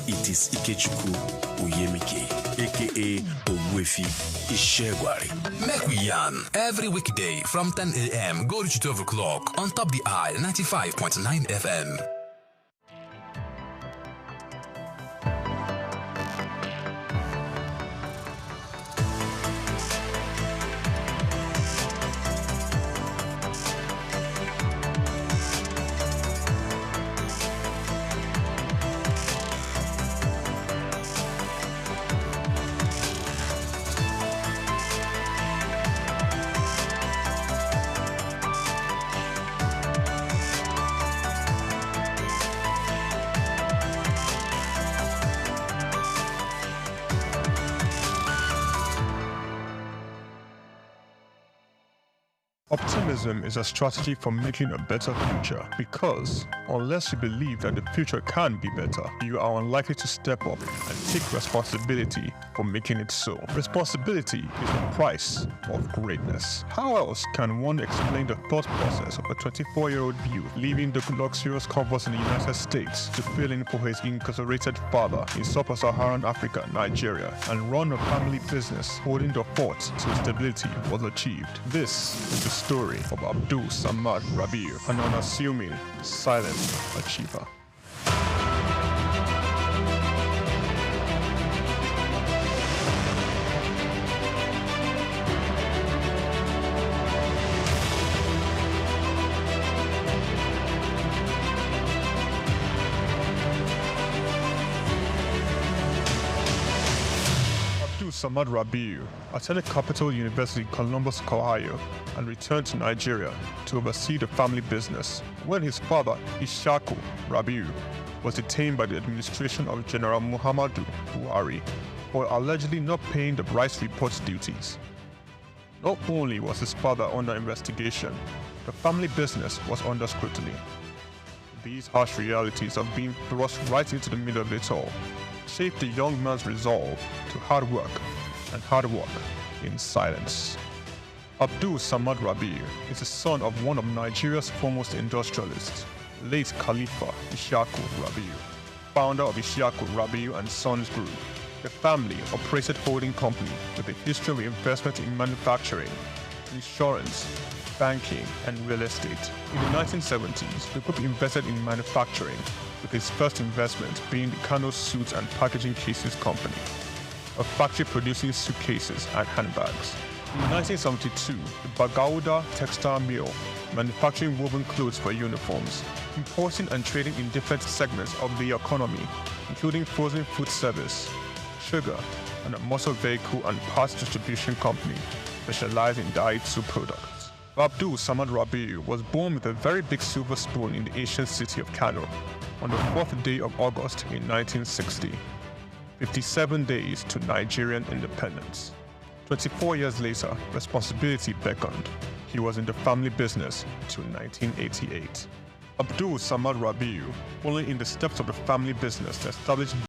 it is Ikechukwu Oyemike, aka Ogbefi Ishegwari. Make we yarn every weekday from 10 a.m. go to 12 o'clock on Top the Eye 95.9 FM. Optimism is a strategy for making a better future, because unless you believe that the future can be better, you are unlikely to step up and take responsibility for making it so. Responsibility is the price of greatness. How else can one explain the thought process of a 24-year-old youth leaving the luxurious comforts in the United States to fill in for his incarcerated father in sub-Saharan Africa, Nigeria, and run a family business holding the fort till stability was achieved? This is the story of Abdul Samad Rabiu, an unassuming, silent achiever. Samad Rabiu attended Capital University, Columbus, Ohio, and returned to Nigeria to oversee the family business when his father, Ishaku Rabiu, was detained by the administration of General Muhammadu Buhari for allegedly not paying the rice report duties. Not only was his father under investigation, the family business was under scrutiny. These harsh realities of being thrust right into the middle of it all shaped the young man's resolve to hard work in silence. Abdul Samad Rabiu is the son of one of Nigeria's foremost industrialists, late Khalifa Ishaku Rabiu, founder of Ishaku Rabiu and Sons Group. The family operated holding company with a history of investment in manufacturing, insurance, banking, and real estate. In the 1970s, the group invested in manufacturing, with its first investment being the Kano Suits and Packaging Cases Company, a factory producing suitcases and handbags. In 1972, the Bagauda Textile Mill, manufacturing woven clothes for uniforms, importing and trading in different segments of the economy, including frozen food service, sugar, and a motor vehicle and parts distribution company specialized in Daihatsu products. Abdul Samad Rabiu was born with a very big silver spoon in the ancient city of Kano on the 4th day of August in 1960, 57 days to Nigerian independence. 24 years later, responsibility beckoned. He was in the family business till 1988. Abdul Samad Rabiu, following in the steps of the family business to establish